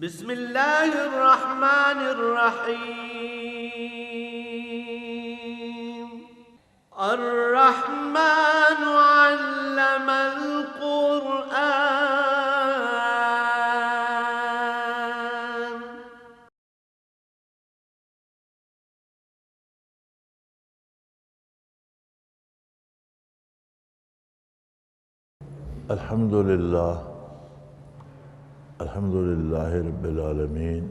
بسم الله الرحمن الرحيم. الرحمن علم القرآن. الحمد لله رب العالمين،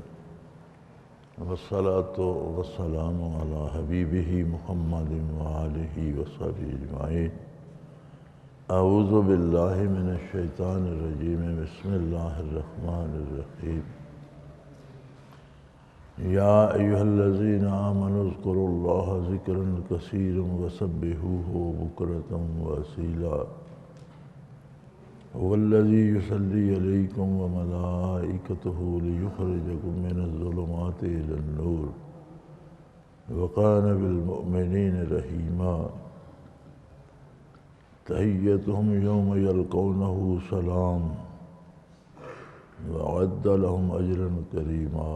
والصلاة والسلام على حبيبه محمد وآله وصحبه أجمعين. أعوذ بالله من الشيطان الرجيم. بسم الله الرحمن الرحيم. يا أيها الذين آمنوا اذكروا الله ذكرا كثيرا وسبحوه بكرة وأصيلا. هو الذي يصلي عليكم وملائكته ليخرجكم من الظلمات إلى النور وكان بالمؤمنين رحيما. تحيتهم يوم يلقونه سلام وأعد لهم أجرا كريما.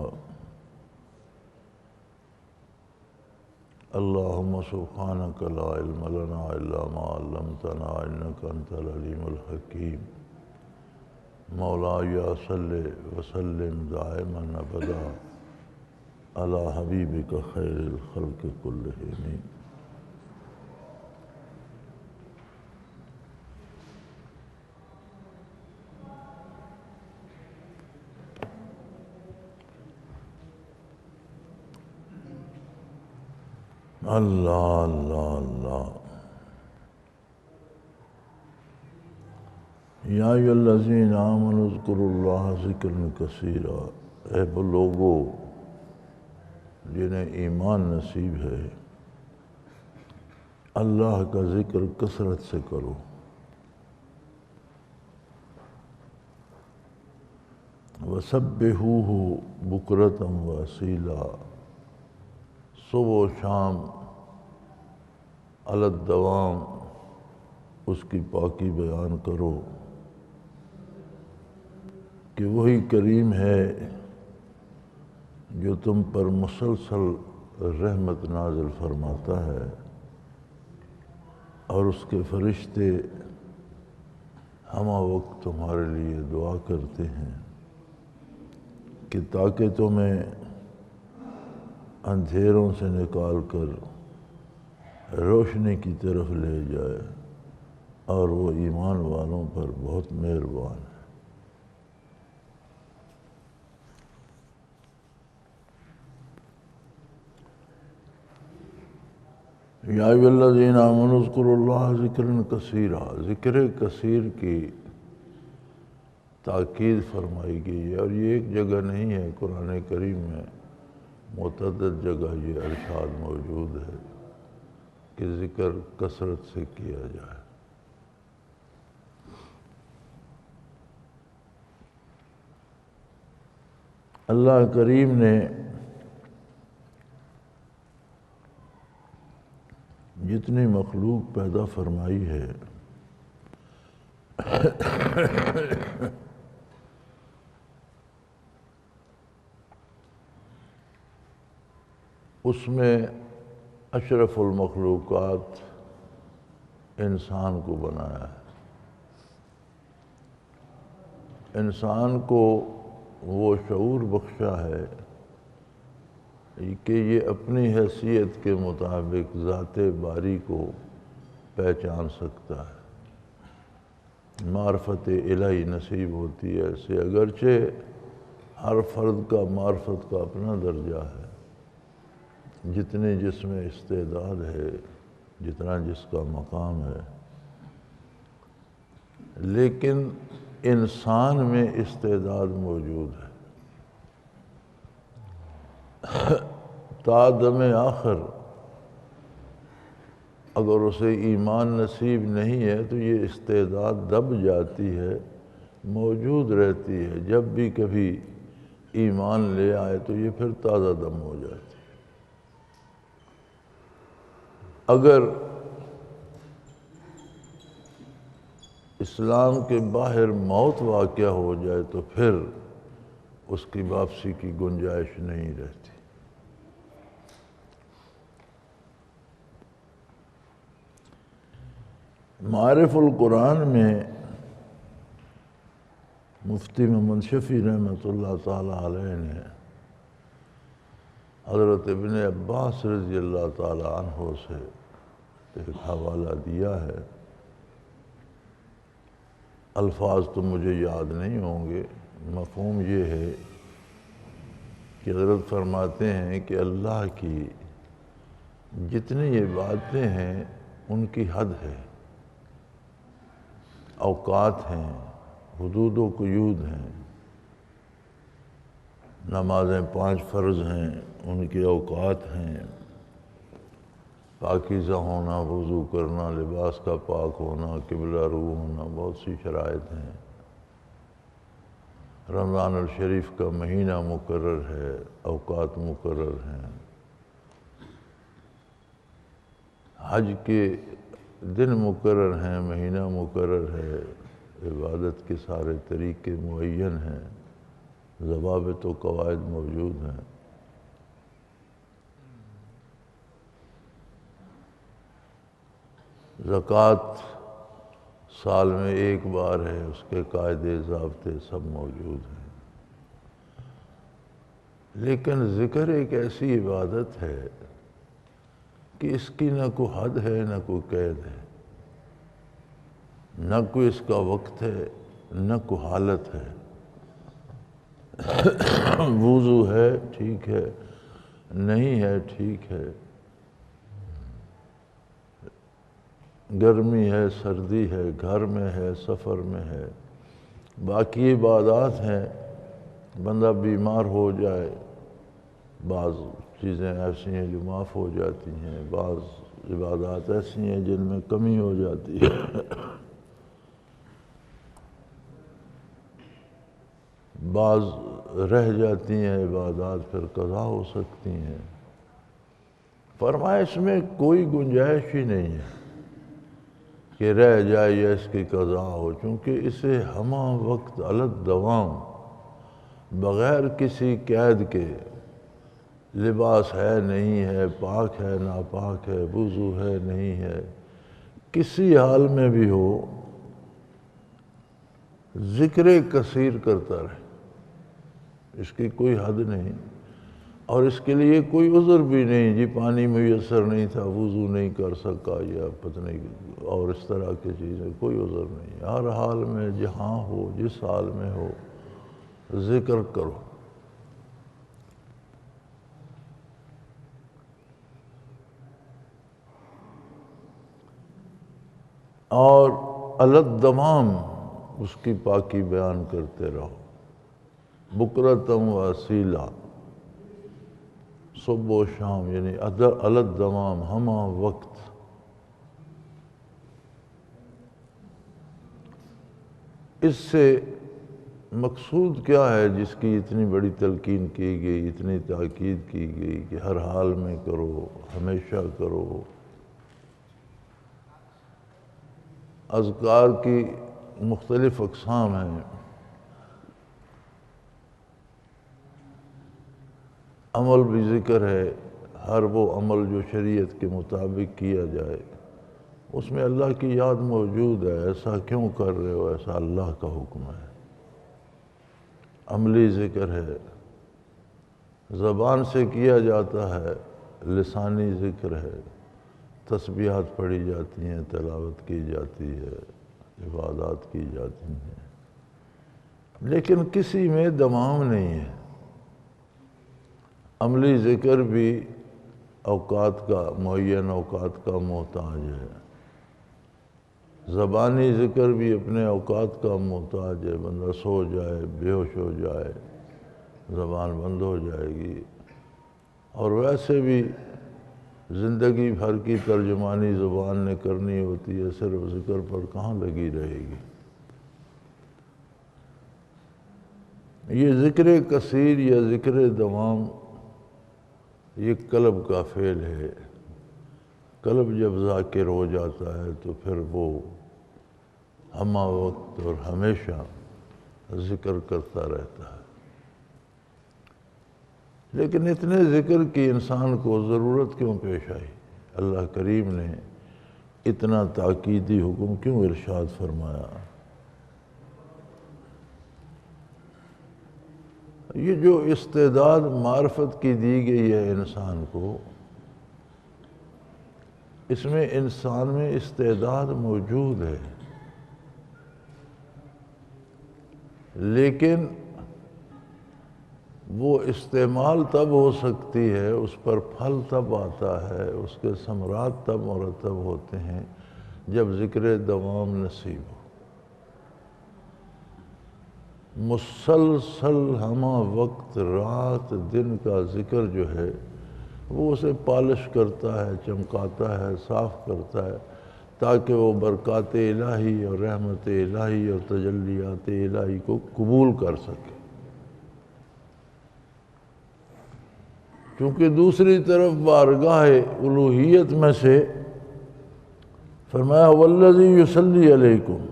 اللهم سبحانك لا علم لنا إلا ما علمتنا إنك أنت العليم الحكيم. مولاي صل وسلم دائما أبدا على حبيبك خير الخلق كلهم. اللہ اللہ اللہ. یا ایھا الذین آمنوا اذکروا اللہ ذکرا کثیرا. اے وہ لوگو جنہیں ایمان نصیب ہے، اللہ کا ذکر کثرت سے کرو. وسبحوہ بکرۃ واصیلا. صبح و شام علی الدوام اس کی پاکی بیان کرو کہ وہی کریم ہے جو تم پر مسلسل رحمت نازل فرماتا ہے، اور اس کے فرشتے ہمہ وقت تمہارے لیے دعا کرتے ہیں کہ تاکہ تمہیں اندھیروں سے نکال کر روشنی کی طرف لے جائے، اور وہ ایمان والوں پر بہت مہربان ہے. یا ایھا الذین آمنوا اذکروا اللہ ذکرا کثیرا. ذکر کثیر کی تاکید فرمائی گئی ہے، اور یہ ایک جگہ نہیں ہے، قرآن کریم میں متعدد جگہ یہ ارشاد موجود ہے کہ ذکر کثرت سے کیا جائے. اللہ کریم نے جتنی مخلوق پیدا فرمائی ہے اس میں اشرف المخلوقات انسان کو بنایا ہے. انسان کو وہ شعور بخشا ہے کہ یہ اپنی حیثیت کے مطابق ذات باری کو پہچان سکتا ہے. معرفت الہی نصیب ہوتی ہے ایسے، اگرچہ ہر فرد کا معرفت کا اپنا درجہ ہے، جتنی جس میں استعداد ہے، جتنا جس کا مقام ہے، لیکن انسان میں استعداد موجود ہے. تا دم آخر اگر اسے ایمان نصیب نہیں ہے تو یہ استعداد دب جاتی ہے، موجود رہتی ہے. جب بھی کبھی ایمان لے آئے تو یہ پھر تازہ دم ہو جاتی ہے. اگر اسلام کے باہر موت واقع ہو جائے تو پھر اس کی واپسی کی گنجائش نہیں رہتی۔ معارف القرآن میں مفتی محمد شفیع رحمۃ اللہ تعالیٰ علیہ نے حضرت ابن عباس رضی اللہ تعالیٰ عنہ سے ایک حوالہ دیا ہے، الفاظ تو مجھے یاد نہیں ہوں گے، مفہوم یہ ہے کہ حضرت فرماتے ہیں کہ اللہ کی جتنی یہ باتیں ہیں ان کی حد ہے، اوقات ہیں، حدود و قیود ہیں۔ نمازیں 5 فرض ہیں، ان کے اوقات ہیں، پاکیزہ ہونا، وضو کرنا، لباس کا پاک ہونا، قبلہ رو ہونا، بہت سی شرائط ہیں۔ رمضان الشریف کا مہینہ مقرر ہے، اوقات مقرر ہیں، حج کے دن مقرر ہیں، مہینہ مقرر ہے، عبادت کے سارے طریقے معین ہیں، ضوابط و قواعد موجود ہیں۔ زکوٰۃ سال میں ایک بار ہے، اس کے قاعدے ضابطے سب موجود ہیں۔ لیکن ذکر ایک ایسی عبادت ہے کہ اس کی نہ کوئی حد ہے، نہ کوئی قید ہے، نہ کوئی اس کا وقت ہے، نہ کوئی حالت ہے۔ وضو ہے ٹھیک ہے، نہیں ہے ٹھیک ہے، گرمی ہے، سردی ہے، گھر میں ہے، سفر میں ہے۔ باقی عبادات ہیں، بندہ بیمار ہو جائے، بعض چیزیں ایسی ہیں جو معاف ہو جاتی ہیں، بعض عبادات ایسی ہیں جن میں کمی ہو جاتی ہے۔ بعض رہ جاتی ہیں عبادات، پھر قضا ہو سکتی ہیں۔ فرمایا اس میں کوئی گنجائش ہی نہیں ہے کہ رہ جائے یا اس کی قضا ہو، چونکہ اسے ہمہ وقت علی الدوام بغیر کسی قید کے، لباس ہے نہیں ہے، پاک ہے ناپاک ہے، وضو ہے نہیں ہے، کسی حال میں بھی ہو، ذکر کثیر کرتا رہے، اس کی کوئی حد نہیں، اور اس کے لیے کوئی عذر بھی نہیں، جی پانی میسر نہیں تھا، وضو نہیں کر سکا، یا پتہ نہیں اور اس طرح کی چیزیں، کوئی عذر نہیں۔ ہر حال میں جہاں ہو، جس حال میں ہو، ذکر کرو۔ اور علی الدوام اس کی پاکی بیان کرتے رہو، بکرتم و اصیلا، صبح و شام، یعنی علی الدوام، ہمہ وقت۔ اس سے مقصود کیا ہے جس کی اتنی بڑی تلقین کی گئی، اتنی تاکید کی گئی کہ ہر حال میں کرو، ہمیشہ کرو۔ اذکار کی مختلف اقسام ہیں، عمل بھی ذکر ہے، ہر وہ عمل جو شریعت کے مطابق کیا جائے اس میں اللہ کی یاد موجود ہے، ایسا کیوں کر رہے ہو، ایسا اللہ کا حکم ہے۔ عملی ذکر ہے، زبان سے کیا جاتا ہے، لسانی ذکر ہے، تسبیحات پڑھی جاتی ہیں، تلاوت کی جاتی ہے، عبادات کی جاتی ہیں، لیکن کسی میں دوام نہیں ہے۔ عملی ذکر بھی اوقات کا، معین اوقات کا محتاج ہے، زبانی ذکر بھی اپنے اوقات کا محتاج ہے، بندہ سو جائے، بے ہوش ہو جائے، زبان بند ہو جائے گی، اور ویسے بھی زندگی بھر کی ترجمانی زبان نے کرنی ہوتی ہے، صرف ذکر پر کہاں لگی رہے گی۔ یہ ذکر کثیر یا ذکر دوام یہ قلب کا فعل ہے۔ قلب جب ذاکر ہو جاتا ہے تو پھر وہ ہمہ وقت اور ہمیشہ ذکر کرتا رہتا ہے۔ لیکن اتنے ذکر کی انسان کو ضرورت کیوں پیش آئی؟ اللہ کریم نے اتنا تاکیدی حکم کیوں ارشاد فرمایا؟ یہ جو استعداد معرفت کی دی گئی ہے انسان کو، اس میں انسان میں استعداد موجود ہے، لیکن وہ استعمال تب ہو سکتی ہے، اس پر پھل تب آتا ہے، اس کے ثمرات تب مرتب ہوتے ہیں جب ذکر دوام نصیب ہو۔ مسلسل ہمہ وقت رات دن کا ذکر جو ہے وہ اسے پالش کرتا ہے، چمکاتا ہے، صاف کرتا ہے، تاکہ وہ برکات الہی اور رحمت الہی اور تجلیات الہی کو قبول کر سکے۔ کیونکہ دوسری طرف بارگاہ الوہیت میں سے فرمایا والذی یصلی علیکم،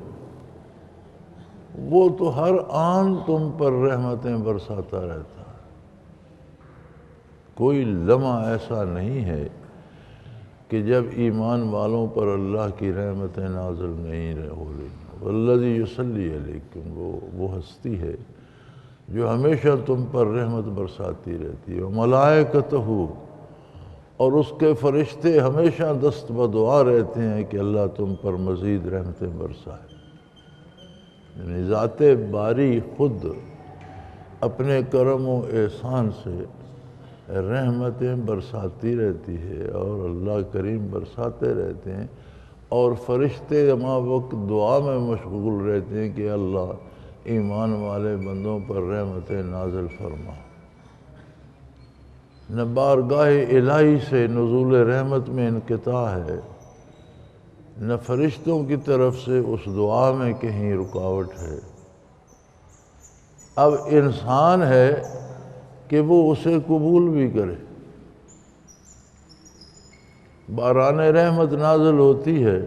وہ تو ہر آن تم پر رحمتیں برساتا رہتا ہے، کوئی لمحہ ایسا نہیں ہے کہ جب ایمان والوں پر اللہ کی رحمتیں نازل نہیں ہو رہی۔ والذی یصلی علیکم، وہ ہستی ہے جو ہمیشہ تم پر رحمت برساتی رہتی ہے، وملائکتہ، اور اس کے فرشتے ہمیشہ دست بدعا رہتے ہیں کہ اللہ تم پر مزید رحمتیں برسائے۔ یعنی ذات باری خود اپنے کرم و احسان سے رحمتیں برساتی رہتی ہے اور اللہ کریم برساتے رہتے ہیں، اور فرشتے ہمہ وقت دعا میں مشغول رہتے ہیں کہ اللہ ایمان والے بندوں پر رحمتیں نازل فرما۔ نہ بارگاہ الہی سے نزول رحمت میں انقطاع ہے، نہ فرشتوں کی طرف سے اس دعا میں کہیں رکاوٹ ہے۔ اب انسان ہے کہ وہ اسے قبول بھی کرے۔ باران رحمت نازل ہوتی ہے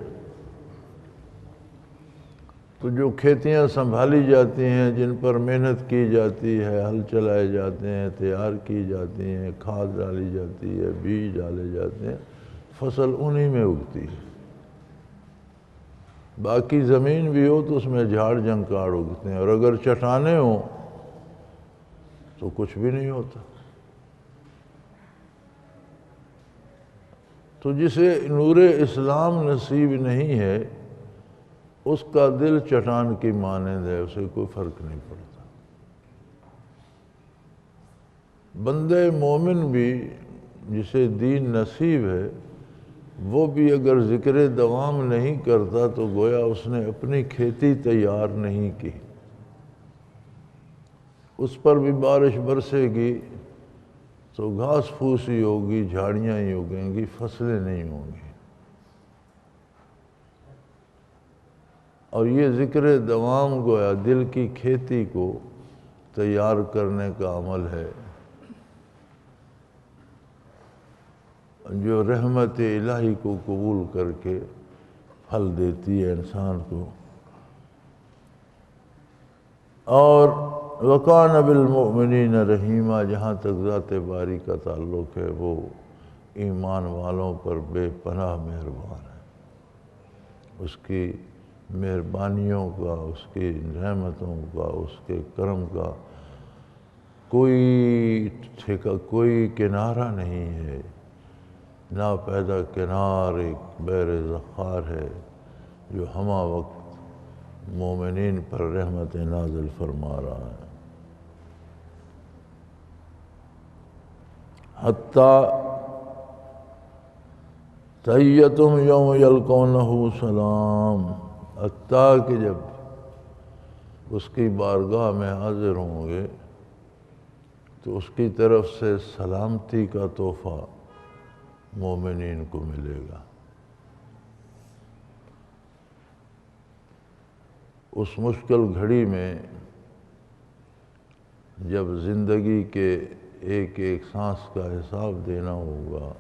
تو جو کھیتیاں سنبھالی جاتی ہیں، جن پر محنت کی جاتی ہے، ہل چلائے جاتے ہیں، تیار کی جاتی ہیں، کھاد ڈالی جاتی ہے، بیج ڈالے جاتے ہیں، فصل انہی میں اگتی ہے۔ باقی زمین بھی ہو تو اس میں جھاڑ جھنکاڑ اگتے ہیں، اور اگر چٹانیں ہوں تو کچھ بھی نہیں ہوتا۔ تو جسے نور اسلام نصیب نہیں ہے، اس کا دل چٹان کی مانند ہے، اسے کوئی فرق نہیں پڑتا۔ بندے مومن بھی جسے دین نصیب ہے، وہ بھی اگر ذکر دوام نہیں کرتا تو گویا اس نے اپنی کھیتی تیار نہیں کی۔ اس پر بھی بارش برسے گی تو گھاس پھوس ہی ہوگی، جھاڑیاں ہی اگیں گی، فصلیں نہیں ہوں گی۔ اور یہ ذکر دوام گویا دل کی کھیتی کو تیار کرنے کا عمل ہے، جو رحمت الہی کو قبول کر کے پھل دیتی ہے انسان کو۔ اور وَكَانَ بِالْمُؤْمِنِينَ رَحِيمًا، جہاں تک ذات باری کا تعلق ہے، وہ ایمان والوں پر بے پناہ مہربان ہے۔ اس کی مہربانیوں کا، اس کی رحمتوں کا، اس کے کرم کا کوئی کنارہ نہیں ہے۔ نا پیدا کنار ایک بیر ذخار ہے جو ہمہ وقت مومنین پر رحمت نازل فرما رہا ہے۔ حتیٰ تحیتہم یوم یلقونہ سلام، حتیٰ کہ جب اس کی بارگاہ میں حاضر ہوں گے تو اس کی طرف سے سلامتی کا تحفہ مومنین کو ملے گا۔ اس مشکل گھڑی میں جب زندگی کے ایک ایک سانس کا حساب دینا ہوگا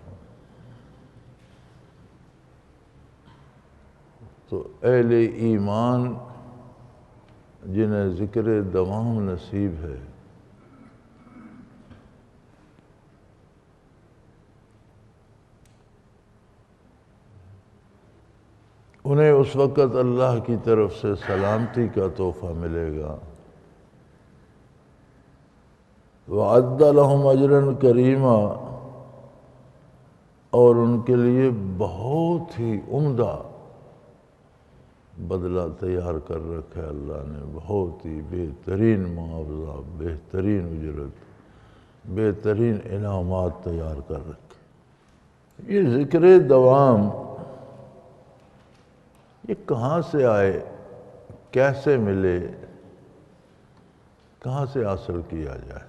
تو اہل ایمان جنہیں ذکر دوام نصیب ہے، انہیں اس وقت اللہ کی طرف سے سلامتی کا تحفہ ملے گا۔ وَعَدَّ لَهُمْ أَجْرًا كَرِيمًا، اور ان کے لیے بہت ہی عمدہ بدلہ تیار کر رکھا ہے اللہ نے، بہت ہی بہترین معاوضہ، بہترین اجرت، بہترین انعامات تیار کر رکھے۔ یہ ذکر دوام یہ کہاں سے آئے، کیسے ملے، کہاں سے حاصل کیا جائے؟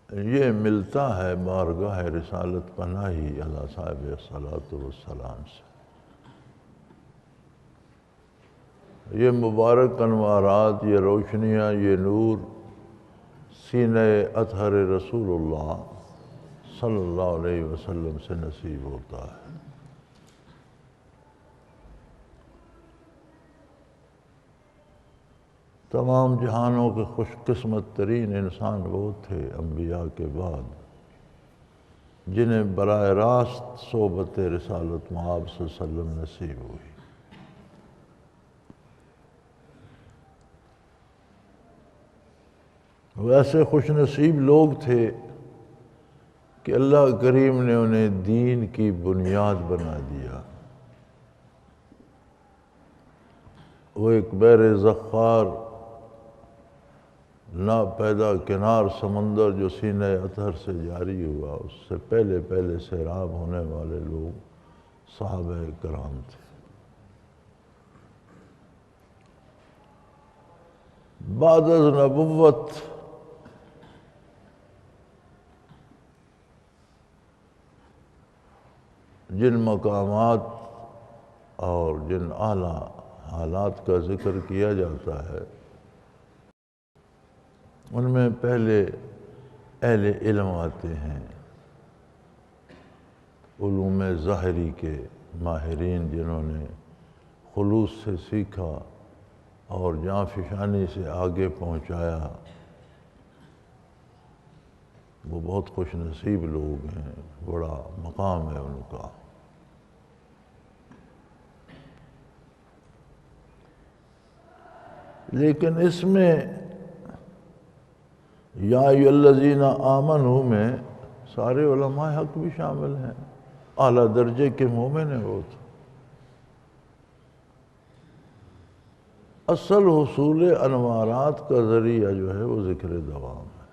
یہ ملتا ہے بارگاہ رسالت پناہی علی صاحب الصلاۃ والسلام سے۔ یہ مبارک انوارات، یہ روشنیاں، یہ نور سینہ اطہر رسول اللہ صلی اللہ علیہ وسلم سے نصیب ہوتا ہے۔ تمام جہانوں کے خوش قسمت ترین انسان وہ تھے انبیاء کے بعد جنہیں براہ راست صحبت رسالت مآب صلی اللہ علیہ وسلم نصیب ہوئی۔ ویسے خوش نصیب لوگ تھے کہ اللہ کریم نے انہیں دین کی بنیاد بنا دیا۔ وہ ایک بحر زخار، نا پیدا کنار سمندر جو سینہ اطہر سے جاری ہوا، اس سے پہلے سیراب ہونے والے لوگ صحابہ کرام تھے۔ بعد از نبوت جن مقامات اور جن اعلیٰ حالات کا ذکر کیا جاتا ہے ان میں پہلے اہل علم آتے ہیں، علوم ظاہری کے ماہرین جنہوں نے خلوص سے سیکھا اور جاں فشانی سے آگے پہنچایا، وہ بہت خوش نصیب لوگ ہیں، بڑا مقام ہے ان کا۔ لیکن اس میں یا ایھا الذین آمنوا میں سارے علماء حق بھی شامل ہیں، اعلیٰ درجے کے مومن ہیں وہ تو۔ اصل حصول انوارات کا ذریعہ جو ہے وہ ذکر دوام ہے۔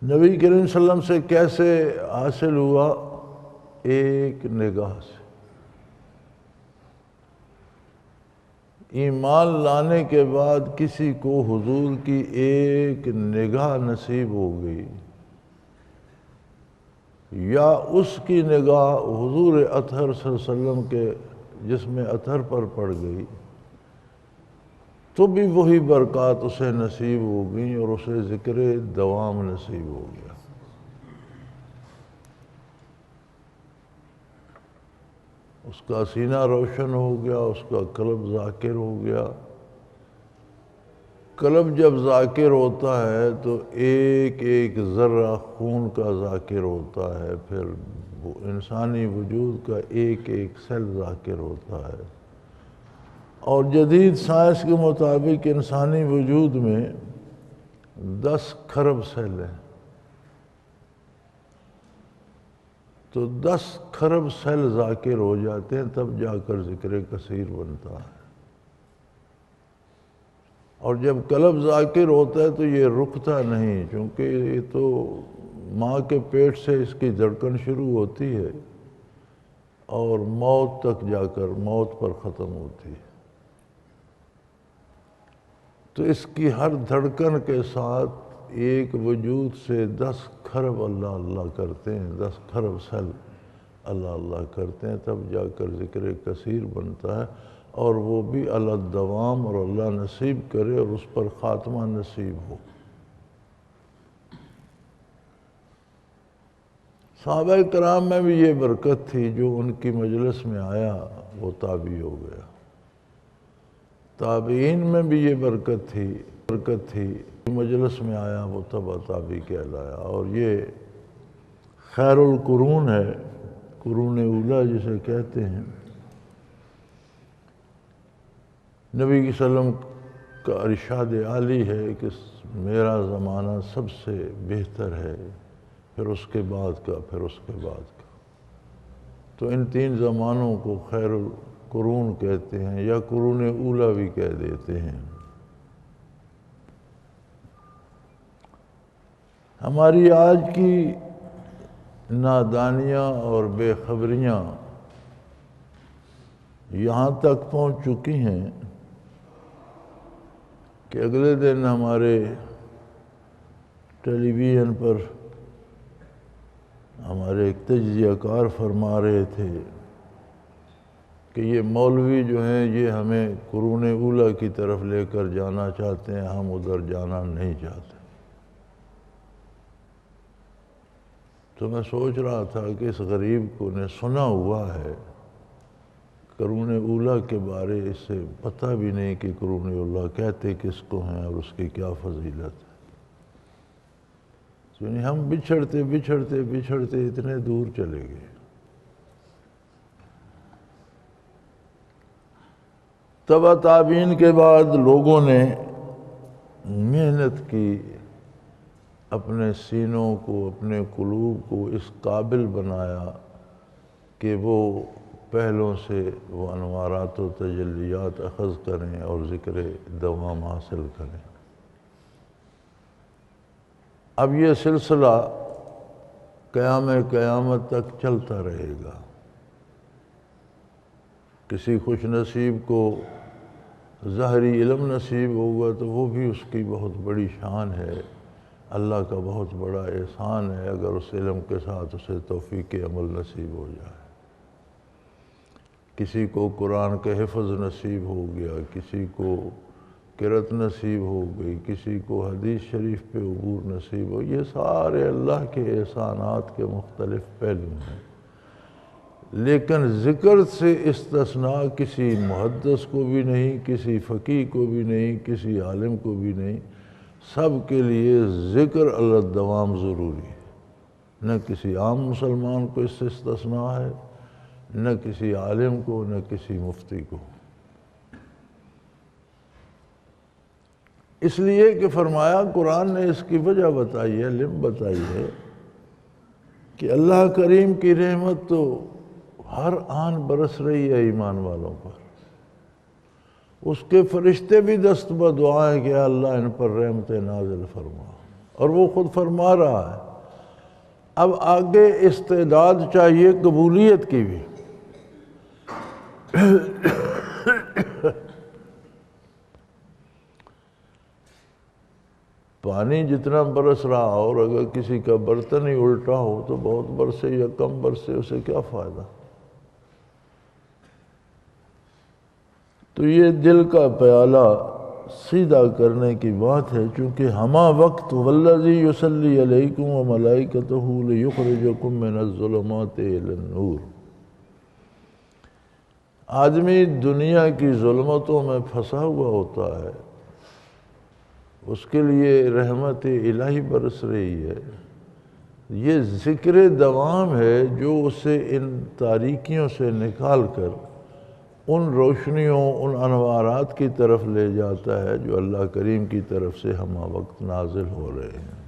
نبی کریم صلی اللہ علیہ وسلم سے کیسے حاصل ہوا؟ ایک نگاہ سے۔ ایمان لانے کے بعد کسی کو حضور کی ایک نگاہ نصیب ہو گئی یا اس کی نگاہ حضور اطہر صلی اللہ علیہ وسلم کے جسم اطہر پر پڑ گئی تو بھی وہی برکات اسے نصیب ہو گئیں اور اسے ذکر دوام نصیب ہو گیا۔ اس کا سینہ روشن ہو گیا، اس کا قلب ذاکر ہو گیا۔ قلب جب ذاکر ہوتا ہے تو ایک ایک ذرہ خون کا ذاکر ہوتا ہے، پھر وہ انسانی وجود کا ایک ایک سیل ذاکر ہوتا ہے۔ اور جدید سائنس کے مطابق انسانی وجود میں 10 کھرب سیل ہیں، تو 10 کھرب سیل ذاکر ہو جاتے ہیں تب جا کر ذکر کثیر بنتا ہے۔ اور جب قلب ذاکر ہوتا ہے تو یہ رکتا نہیں، چونکہ یہ تو ماں کے پیٹ سے اس کی دھڑکن شروع ہوتی ہے اور موت تک جا کر موت پر ختم ہوتی ہے۔ تو اس کی ہر دھڑکن کے ساتھ ایک وجود سے 10 کھرب اللہ اللہ کرتے ہیں، 10 کھرب سیل اللہ اللہ کرتے ہیں، تب جا کر ذکر کثیر بنتا ہے، اور وہ بھی علی الدوام، اور اللہ نصیب کرے اور اس پر خاتمہ نصیب ہو۔ صحابہ کرام میں بھی یہ برکت تھی، جو ان کی مجلس میں آیا وہ تابعی ہو گیا۔ تابعین میں بھی یہ برکت تھی برکت تھی، مجلس میں آیا وہ تبع تابعی کہلایا، اور یہ خیر القرون ہے، قرون اولا جسے کہتے ہیں۔ نبی کی صلی اللہ علیہ وسلم کا ارشاد عالی ہے کہ میرا زمانہ سب سے بہتر ہے، پھر اس کے بعد کا، پھر اس کے بعد کا۔ تو ان تین زمانوں کو خیر القرون کہتے ہیں، یا قرون اولا بھی کہہ دیتے ہیں۔ ہماری آج کی نادانیاں اور بے خبریاں یہاں تک پہنچ چکی ہیں کہ اگلے دن ہمارے ٹیلی ویژن پر ہمارے ایک تجزیہ کار فرما رہے تھے کہ یہ مولوی جو ہیں یہ ہمیں قرون اولا کی طرف لے کر جانا چاہتے ہیں، ہم ادھر جانا نہیں چاہتے۔ تو میں سوچ رہا تھا کہ اس غریب کو نے سنا ہوا ہے قرون اولا کے بارے، اس سے پتہ بھی نہیں کہ قرون اولا کہتے کس کو ہیں اور اس کی کیا فضیلت ہے۔ یعنی ہم بچھڑتے بچھڑتے بچھڑتے اتنے دور چلے گئے۔ تبع تابعین کے بعد لوگوں نے محنت کی، اپنے سینوں کو، اپنے قلوب کو اس قابل بنایا کہ وہ پہلوں سے وہ انوارات و تجلیات اخذ کریں اور ذکر دوام حاصل کریں۔ اب یہ سلسلہ قیامت تک چلتا رہے گا۔ کسی خوش نصیب کو ظاہری علم نصیب ہوگا تو وہ بھی اس کی بہت بڑی شان ہے، اللہ کا بہت بڑا احسان ہے اگر اس علم کے ساتھ اسے توفیق عمل نصیب ہو جائے۔ کسی کو قرآن کے حفظ نصیب ہو گیا، کسی کو قرأت نصیب ہو گئی، کسی کو حدیث شریف پہ عبور نصیب ہو، یہ سارے اللہ کے احسانات کے مختلف پہلو ہیں۔ لیکن ذکر سے استثناء کسی محدث کو بھی نہیں، کسی فقیہ کو بھی نہیں، کسی عالم کو بھی نہیں، سب کے لیے ذکر علی الدوام ضروری ہے۔ نہ کسی عام مسلمان کو اس سے استثناء ہے، نہ کسی عالم کو، نہ کسی مفتی کو۔ اس لیے کہ فرمایا قرآن نے اس کی وجہ بتائی ہے، علم بتائی ہے کہ اللہ کریم کی رحمت تو ہر آن برس رہی ہے ایمان والوں پر۔ اس کے فرشتے بھی دست بدعائیں کہ اللہ ان پر رحمت نازل فرما، اور وہ خود فرما رہا ہے۔ اب آگے استعداد چاہیے قبولیت کی بھی۔ پانی جتنا برس رہا ہو اور اگر کسی کا برتن ہی الٹا ہو تو بہت برسے یا کم برسے اسے کیا فائدہ؟ تو یہ دل کا پیالہ سیدھا کرنے کی بات ہے، چونکہ ہما وقت والذی یصلی علیکم وملائکتہ لیخرجکم من الظلمات الی النور۔ آدمی دنیا کی ظلمتوں میں پھنسا ہوا ہوتا ہے، اس کے لیے رحمت الہی برس رہی ہے۔ یہ ذکر دوام ہے جو اسے ان تاریکیوں سے نکال کر ان روشنیوں، ان انوارات کی طرف لے جاتا ہے جو اللہ کریم کی طرف سے ہمہ وقت نازل ہو رہے ہیں۔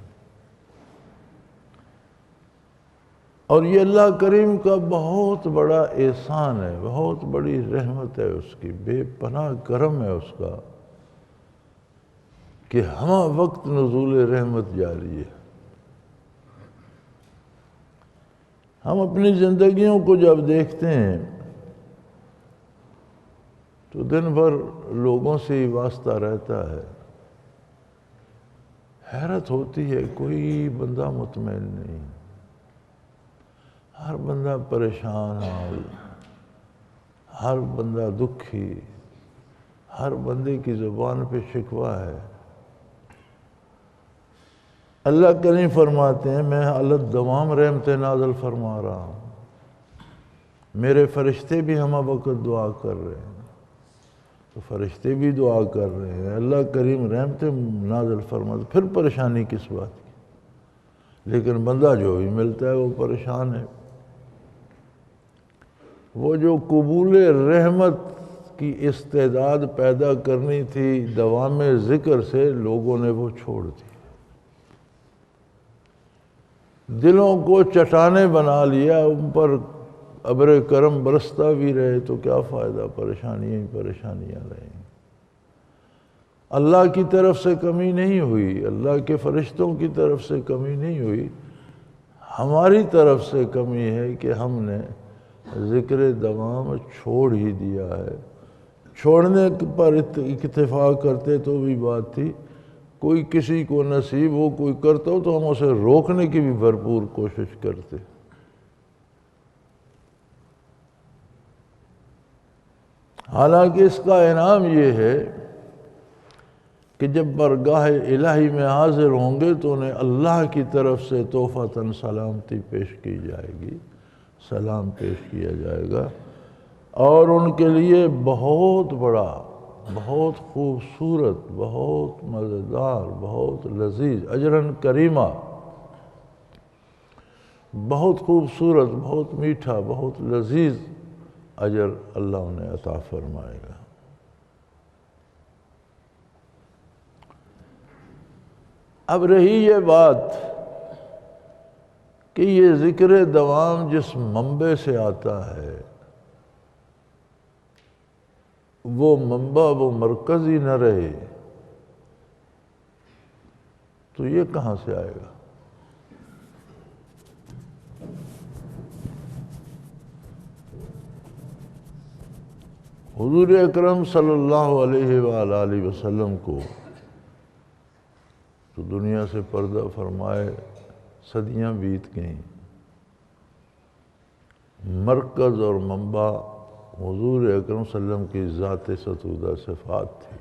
اور یہ اللہ کریم کا بہت بڑا احسان ہے، بہت بڑی رحمت ہے اس کی، بے پناہ کرم ہے اس کا کہ ہمہ وقت نزول رحمت جاری ہے۔ ہم اپنی زندگیوں کو جب دیکھتے ہیں تو دن بھر لوگوں سے ہی واسطہ رہتا ہے، حیرت ہوتی ہے کوئی بندہ مطمئن نہیں، ہر بندہ پریشان حال، ہر بندہ دکھی، ہر بندے کی زبان پہ شکوہ ہے۔ اللہ کریم فرماتے ہیں میں علی الدوام رحمت نازل فرما رہا ہوں، میرے فرشتے بھی ہمہ وقت دعا کر رہے ہیں، تو فرشتے بھی دعا کر رہے ہیں، اللہ کریم رحمتیں نازل فرما، پھر پریشانی کس بات کی؟ لیکن بندہ جو بھی ملتا ہے وہ پریشان ہے۔ وہ جو قبول رحمت کی استعداد پیدا کرنی تھی دوام ذکر سے، لوگوں نے وہ چھوڑ دی، دلوں کو چٹانیں بنا لیا، ان پر ابر کرم برستا بھی رہے تو کیا فائدہ، پریشانیاں ہی پریشانیاں رہیں۔ اللہ کی طرف سے کمی نہیں ہوئی، اللہ کے فرشتوں کی طرف سے کمی نہیں ہوئی، ہماری طرف سے کمی ہے کہ ہم نے ذکر دوام چھوڑ ہی دیا ہے۔ چھوڑنے پر اکتفا کرتے تو بھی بات تھی، کوئی کسی کو نصیب ہو کوئی کرتا ہو تو ہم اسے روکنے کی بھی بھرپور کوشش کرتے۔ حالانکہ اس کا انعام یہ ہے کہ جب برگاہ الہی میں حاضر ہوں گے تو انہیں اللہ کی طرف سے تحفتاً سلامتی پیش کی جائے گی، سلام پیش کیا جائے گا، اور ان کے لیے بہت بڑا، بہت خوبصورت، بہت مزیدار، بہت لذیذ، اجراً کریمہ، بہت خوبصورت، بہت میٹھا، بہت لذیذ اجر اللہ انہیں عطا فرمائے گا۔ اب رہی یہ بات کہ یہ ذکر دوام جس منبع سے آتا ہے وہ منبع، وہ مرکز ہی نہ رہے تو یہ کہاں سے آئے گا؟ حضور اکرم صلی اللہ علیہ وآلہ وسلم کو تو دنیا سے پردہ فرمائے صدیاں بیت گئیں، مرکز اور منبع حضور اکرم صلی اللہ علیہ وسلم کی ذات ستودہ صفات تھی،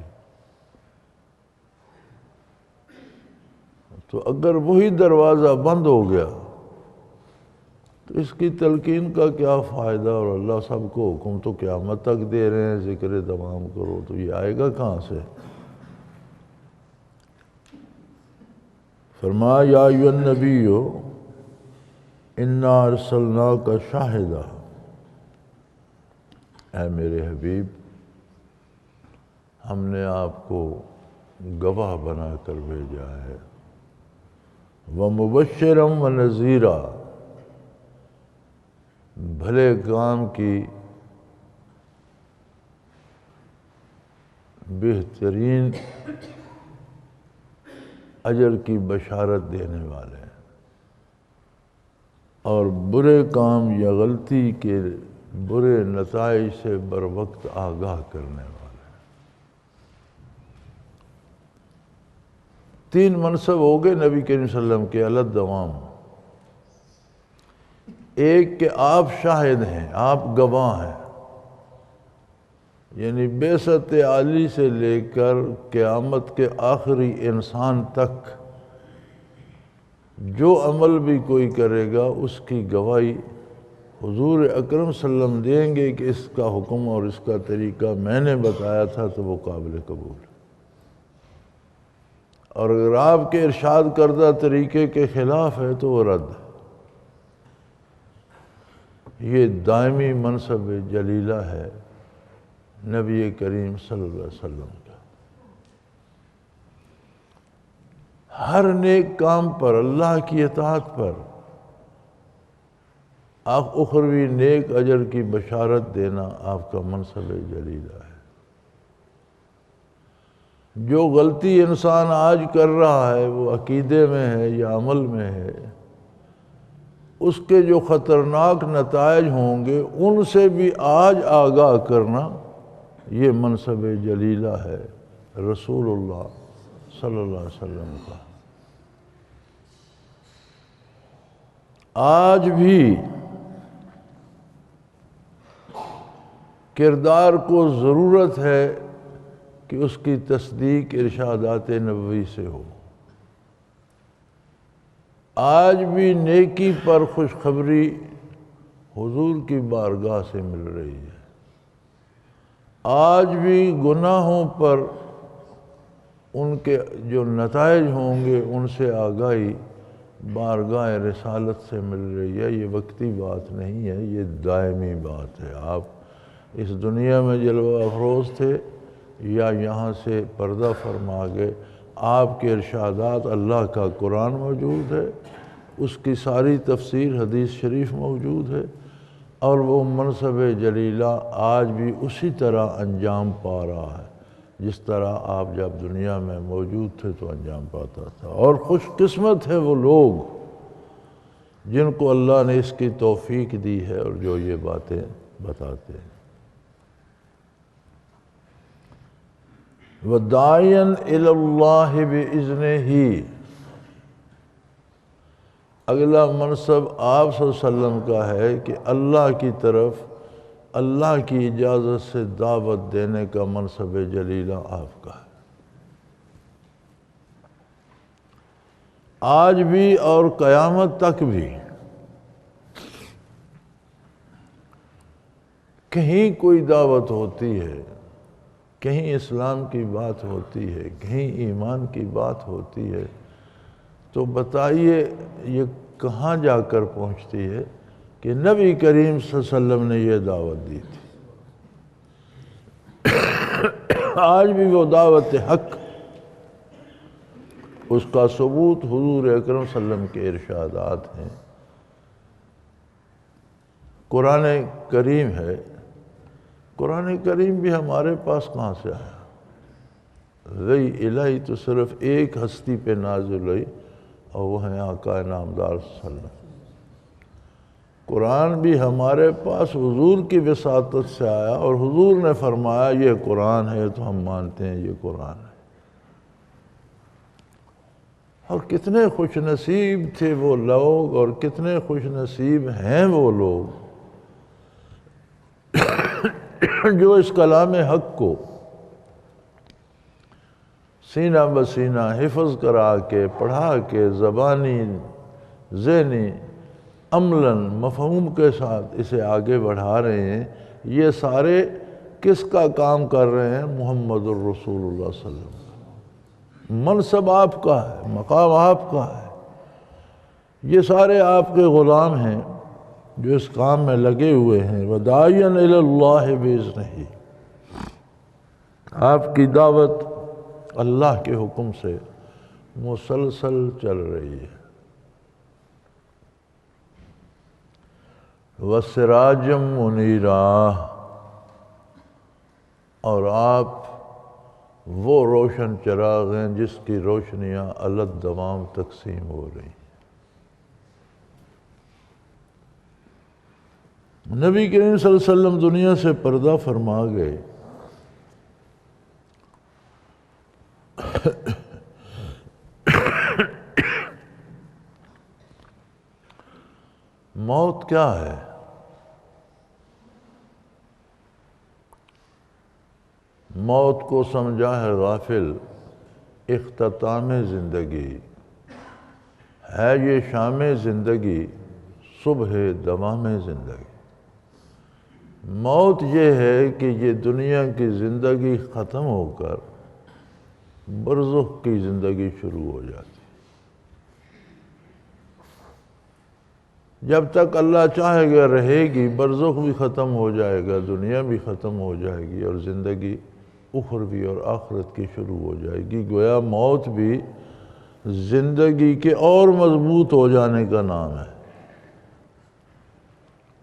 تو اگر وہی دروازہ بند ہو گیا تو اس کی تلقین کا کیا فائدہ؟ اور اللہ سب کو حکم تو قیامت تک دے رہے ہیں ذکر دوام کرو، تو یہ آئے گا کہاں سے؟ فرمایا یا ایھا النبی انا ارسلناک شاہدا، اے میرے حبیب ہم نے آپ کو گواہ بنا کر بھیجا ہے، ومبشرا ونذیرا، بھلے کام کی بہترین اجر کی بشارت دینے والے ہیں، اور برے کام یا غلطی کے برے نتائج سے بر وقت آگاہ کرنے والے ہیں۔ 3 منصب ہو گئے نبی کریم صلی اللہ علیہ وسلم کے علی دوام۔ ایک کہ آپ شاہد ہیں، آپ گواہ ہیں، یعنی بعثت عالی سے لے کر قیامت کے آخری انسان تک جو عمل بھی کوئی کرے گا اس کی گواہی حضور اکرم صلی اللہ علیہ وسلم دیں گے کہ اس کا حکم اور اس کا طریقہ میں نے بتایا تھا تو وہ قابل قبول ہے، اور اگر آپ کے ارشاد کردہ طریقے کے خلاف ہے تو وہ رد ہے۔ یہ دائمی منصب جلیلہ ہے نبی کریم صلی اللہ علیہ وسلم کا۔ ہر نیک کام پر، اللہ کی اطاعت پر اخروی نیک اجر کی بشارت دینا آپ کا منصب جلیلہ ہے۔ جو غلطی انسان آج کر رہا ہے وہ عقیدے میں ہے یا عمل میں ہے، اس کے جو خطرناک نتائج ہوں گے ان سے بھی آج آگاہ کرنا یہ منصب جلیلہ ہے رسول اللہ صلی اللہ علیہ وسلم کا۔ آج بھی کردار کو ضرورت ہے کہ اس کی تصدیق ارشادات نبوی سے ہو، آج بھی نیکی پر خوشخبری حضور کی بارگاہ سے مل رہی ہے، آج بھی گناہوں پر ان کے جو نتائج ہوں گے ان سے آگاہی بارگاہ رسالت سے مل رہی ہے۔ یہ وقتی بات نہیں ہے، یہ دائمی بات ہے۔ آپ اس دنیا میں جلوہ افروز تھے یا یہاں سے پردہ فرما گئے، آپ کے ارشادات اللہ کا قرآن موجود ہے، اس کی ساری تفسیر حدیث شریف موجود ہے، اور وہ منصب جلیلہ آج بھی اسی طرح انجام پا رہا ہے جس طرح آپ جب دنیا میں موجود تھے تو انجام پاتا تھا۔ اور خوش قسمت ہے وہ لوگ جن کو اللہ نے اس کی توفیق دی ہے اور جو یہ باتیں بتاتے ہیں۔ وَدَاعِيًا إِلَى اللَّهِ بِإِذْنِهِ، اگلا منصب آپ صلی اللہ علیہ وسلم کا ہے کہ اللہ کی طرف اللہ کی اجازت سے دعوت دینے کا منصب جلیلہ آپ کا ہے، آج بھی اور قیامت تک بھی۔ کہیں کوئی دعوت ہوتی ہے، کہیں اسلام کی بات ہوتی ہے، کہیں ایمان کی بات ہوتی ہے، تو بتائیے یہ کہاں جا کر پہنچتی ہے کہ نبی کریم صلی اللہ علیہ وسلم نے یہ دعوت دی تھی۔ آج بھی وہ دعوت حق، اس کا ثبوت حضور اکرم صلی اللہ علیہ وسلم کے ارشادات ہیں، قرآن کریم ہے۔ قرآن کریم بھی ہمارے پاس کہاں سے آیا؟ وحی الہی تو صرف ایک ہستی پہ نازل ہوئی اور وہ ہیں آقا نامدار صلی اللہ علیہ وسلم۔ قرآن بھی ہمارے پاس حضور کی وساطت سے آیا اور حضور نے فرمایا یہ قرآن ہے تو ہم مانتے ہیں یہ قرآن ہے۔ اور کتنے خوش نصیب تھے وہ لوگ اور کتنے خوش نصیب ہیں وہ لوگ جو اس کلام حق کو سینہ بسینہ حفظ کرا کے پڑھا کے زبانی ذہنی عملاً مفہوم کے ساتھ اسے آگے بڑھا رہے ہیں۔ یہ سارے کس کا کام کر رہے ہیں؟ محمد الرسول اللہ صلی اللہ علیہ وسلم۔ منصب آپ کا ہے، مقام آپ کا ہے، یہ سارے آپ کے غلام ہیں جو اس کام میں لگے ہوئے ہیں۔ وَدَاعِيًا إِلَى اللَّهِ بِإِذْنِهِ، آپ کی دعوت اللہ کے حکم سے مسلسل چل رہی ہے۔ وَسِرَاجًا مُنِيرًا، اور آپ وہ روشن چراغ ہیں جس کی روشنیاں الگ دوام تقسیم ہو رہی ہیں۔ نبی کریم صلی اللہ علیہ وسلم دنیا سے پردہ فرما گئے، موت کیا ہے؟ موت کو سمجھا ہے غافل اختتام زندگی، ہے یہ شام زندگی صبح دوام زندگی۔ موت یہ ہے کہ یہ دنیا کی زندگی ختم ہو کر برزخ کی زندگی شروع ہو جاتی۔ جب تک اللہ چاہے گا رہے گی، برزخ بھی ختم ہو جائے گا، دنیا بھی ختم ہو جائے گی، اور زندگی اخروی اور آخرت کی شروع ہو جائے گی۔ گویا موت بھی زندگی کے اور مضبوط ہو جانے کا نام ہے۔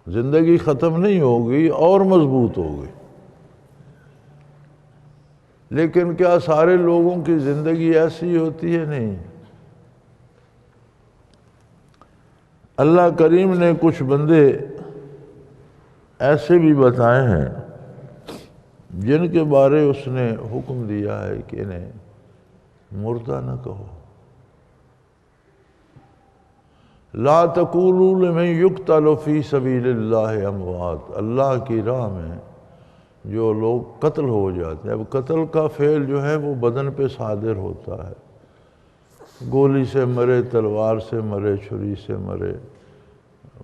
زندگی ختم نہیں ہوگی، اور مضبوط ہوگی۔ لیکن کیا سارے لوگوں کی زندگی ایسی ہوتی ہے؟ نہیں۔ اللہ کریم نے کچھ بندے ایسے بھی بتائے ہیں جن کے بارے اس نے حکم دیا ہے کہ انہیں مردہ نہ کہو۔ لا تقولوا لمن يقتل فی سبیل اللہ اموات، اللہ کی راہ میں جو لوگ قتل ہو جاتے ہیں۔ اب قتل کا فعل جو ہے وہ بدن پہ صادر ہوتا ہے، گولی سے مرے، تلوار سے مرے، چھری سے مرے،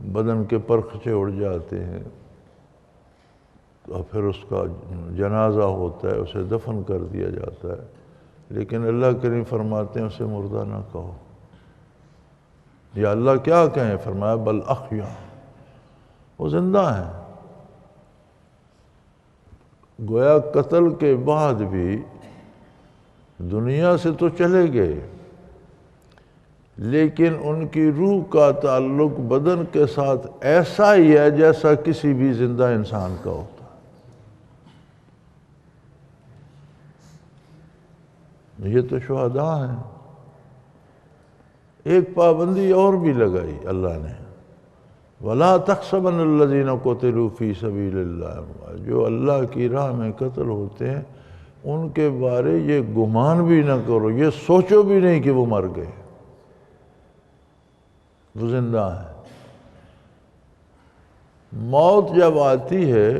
بدن کے پرخچے اڑ جاتے ہیں، اور پھر اس کا جنازہ ہوتا ہے، اسے دفن کر دیا جاتا ہے، لیکن اللہ کریم فرماتے ہیں اسے مردہ نہ کہو۔ یا اللہ کیا کہیں؟ فرمایا بل احیاء، وہ زندہ ہیں۔ گویا قتل کے بعد بھی دنیا سے تو چلے گئے، لیکن ان کی روح کا تعلق بدن کے ساتھ ایسا ہی ہے جیسا کسی بھی زندہ انسان کا ہوتا ہے۔ یہ تو شہداء ہیں۔ ایک پابندی اور بھی لگائی اللہ نے، وَلَا تَحْسَبَنَّ الَّذِينَ قُتِلُوا فِي سَبِيلِ اللَّهِ، جو اللہ کی راہ میں قتل ہوتے ہیں ان کے بارے یہ گمان بھی نہ کرو، یہ سوچو بھی نہیں کہ وہ مر گئے، وہ زندہ ہیں۔ موت جب آتی ہے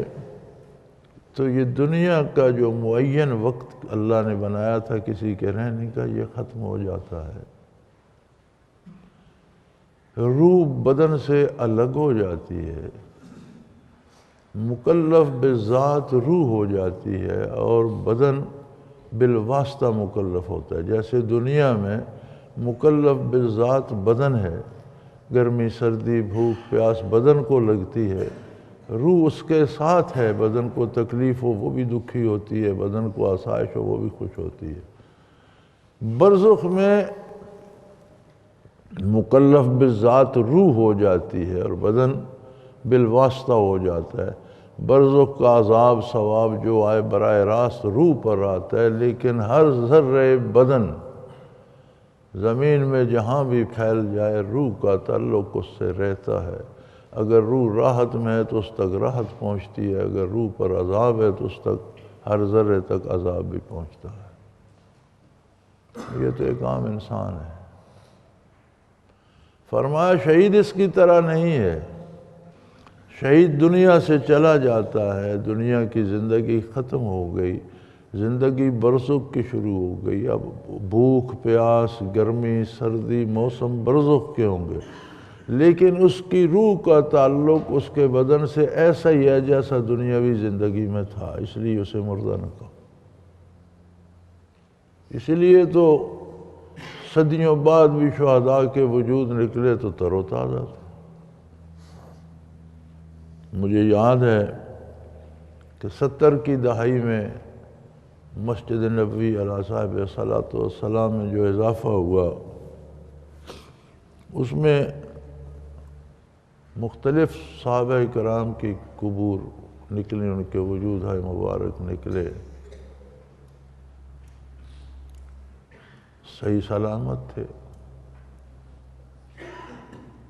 تو یہ دنیا کا جو معین وقت اللہ نے بنایا تھا کسی کے رہنے کا، یہ ختم ہو جاتا ہے۔ روح بدن سے الگ ہو جاتی ہے، مکلف بذات روح ہو جاتی ہے اور بدن بالواسطہ مکلف ہوتا ہے۔ جیسے دنیا میں مکلف بذات بدن ہے، گرمی سردی بھوک پیاس بدن کو لگتی ہے، روح اس کے ساتھ ہے، بدن کو تکلیف ہو وہ بھی دکھی ہوتی ہے، بدن کو آسائش ہو وہ بھی خوش ہوتی ہے۔ برزخ میں مکلف بذات روح ہو جاتی ہے اور بدن بالواسطہ ہو جاتا ہے۔ برزخ کا عذاب ثواب جو آئے براہ راست روح پر آتا ہے، لیکن ہر ذرے بدن زمین میں جہاں بھی پھیل جائے روح کا تعلق اس سے رہتا ہے۔ اگر روح راحت میں ہے تو اس تک راحت پہنچتی ہے، اگر روح پر عذاب ہے تو اس تک ہر ذرے تک عذاب بھی پہنچتا ہے۔ یہ تو ایک عام انسان ہے۔ فرمایا شہید اس کی طرح نہیں ہے۔ شہید دنیا سے چلا جاتا ہے، دنیا کی زندگی ختم ہو گئی، زندگی برزخ کی شروع ہو گئی۔ اب بھوک پیاس گرمی سردی موسم برزخ کے ہوں گے، لیکن اس کی روح کا تعلق اس کے بدن سے ایسا ہی ہے جیسا دنیاوی زندگی میں تھا، اس لیے اسے مردہ نہ کہو۔ اس لیے تو صدیوں بعد بھی شہداء کے وجود نکلے تو تر و تازہ تھے۔ مجھے یاد ہے کہ 70 کی دہائی میں مسجد نبوی علیہ صاحب صلاۃ والسلام میں جو اضافہ ہوا، اس میں مختلف صحابہ کرام کی قبور نکلے، ان کے وجود ہے مبارک نکلے، صحیح سلامت تھے،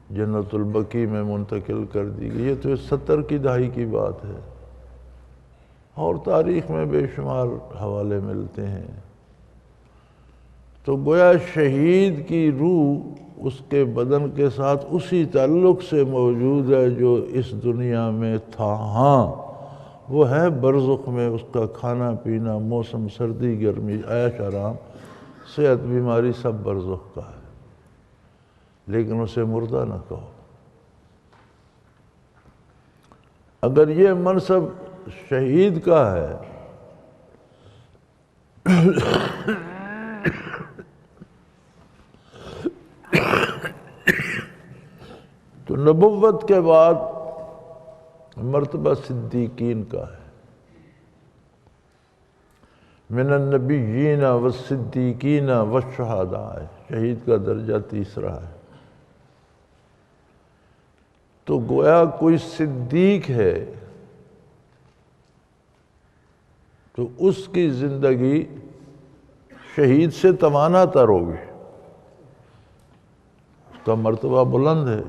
جنت البقیع میں منتقل کر دی گئی۔ یہ تو 70 کی دہائی کی بات ہے، اور تاریخ میں بے شمار حوالے ملتے ہیں۔ تو گویا شہید کی روح اس کے بدن کے ساتھ اسی تعلق سے موجود ہے جو اس دنیا میں تھا۔ ہاں وہ ہے برزخ میں، اس کا کھانا پینا موسم سردی گرمی عیش آرام صحت بیماری سب برزخ کا ہے، لیکن اسے مردہ نہ کہو۔ اگر یہ منصب شہید کا ہے تو نبوت کے بعد مرتبہ صدیقین کا ہے۔ من النبیین والصدیقین والشہداء، شہید کا درجہ تیسرا ہے۔ تو گویا کوئی صدیق ہے تو اس کی زندگی شہید سے توانا تر ہوگی، اس کا مرتبہ بلند ہے،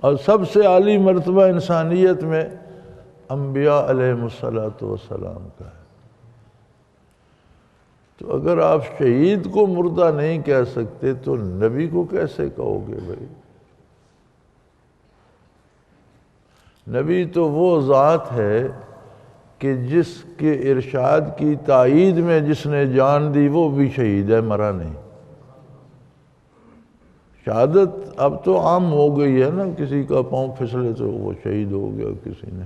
اور سب سے اعلیٰ مرتبہ انسانیت میں انبیاء علیہم السلام کا ہے۔ تو اگر آپ شہید کو مردہ نہیں کہہ سکتے تو نبی کو کیسے کہو گے بھائی؟ نبی تو وہ ذات ہے کہ جس کے ارشاد کی تائید میں جس نے جان دی وہ بھی شہید ہے، مرا نہیں۔ شہادت اب تو عام ہو گئی ہے نا، کسی کا پاؤں پھسلے تو وہ شہید ہو گیا، کسی نے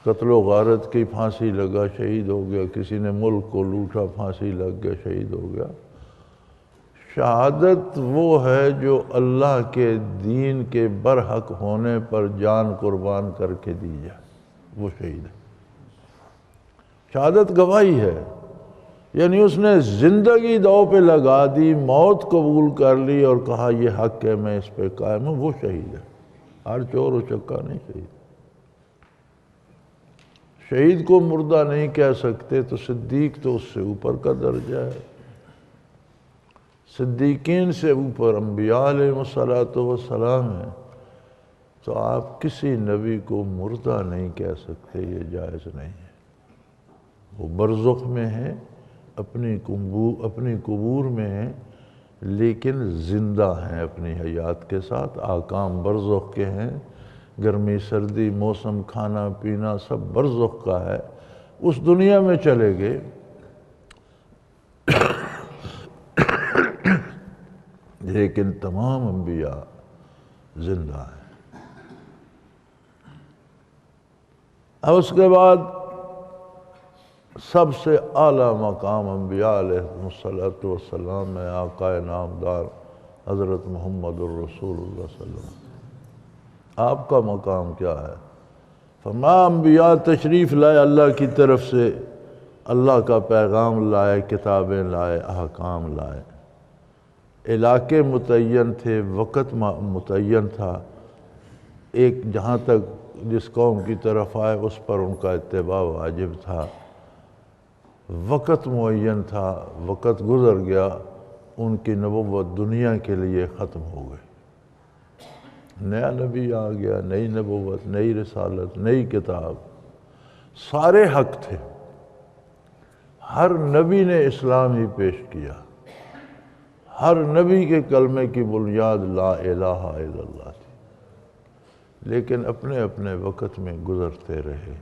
قتل و غارت کی پھانسی لگا شہید ہو گیا، کسی نے ملک کو لوٹا پھانسی لگ گیا شہید ہو گیا۔ شہادت وہ ہے جو اللہ کے دین کے برحق ہونے پر جان قربان کر کے دی جائے، وہ شہید ہے۔ شہادت گواہی ہے، یعنی اس نے زندگی داؤ پہ لگا دی، موت قبول کر لی اور کہا یہ حق ہے، میں اس پہ قائم ہوں، وہ شہید ہے۔ ہر چور و چکا نہیں شہید۔ شہید کو مردہ نہیں کہہ سکتے تو صدیق تو اس سے اوپر کا درجہ ہے، صدیقین سے اوپر انبیاء علیہ السلام ہیں، تو آپ کسی نبی کو مردہ نہیں کہہ سکتے، یہ جائز نہیں ہے۔ وہ برزخ میں ہیں، اپنی قبور میں ہیں، لیکن زندہ ہیں اپنی حیات کے ساتھ، آکام برزخ کے ہیں، گرمی سردی موسم کھانا پینا سب برزخ کا ہے، اس دنیا میں چلے گئے۔ لیکن تمام انبیاء زندہ ہیں۔ اب اس کے بعد سب سے اعلیٰ مقام انبیاء علیہ السلام میں آقا نامدار حضرت محمد الرسول اللہ صلی اللہ علیہ وسلم۔ آپ کا مقام کیا ہے؟ فرمایا انبیاء تشریف لائے اللہ کی طرف سے، اللہ کا پیغام لائے، کتابیں لائے، احکام لائے، علاقے متعین تھے، وقت متعین تھا، ایک جہاں تک جس قوم کی طرف آئے اس پر ان کا اتباع واجب تھا، وقت معین تھا، وقت گزر گیا، ان کی نبوت دنیا کے لیے ختم ہو گئی، نیا نبی آ گیا، نئی نبوت، نئی رسالت، نئی کتاب، سارے حق تھے، ہر نبی نے اسلام ہی پیش کیا، ہر نبی کے کلمے کی بنیاد لا الہ الا اللہ تھی، لیکن اپنے اپنے وقت میں گزرتے رہے۔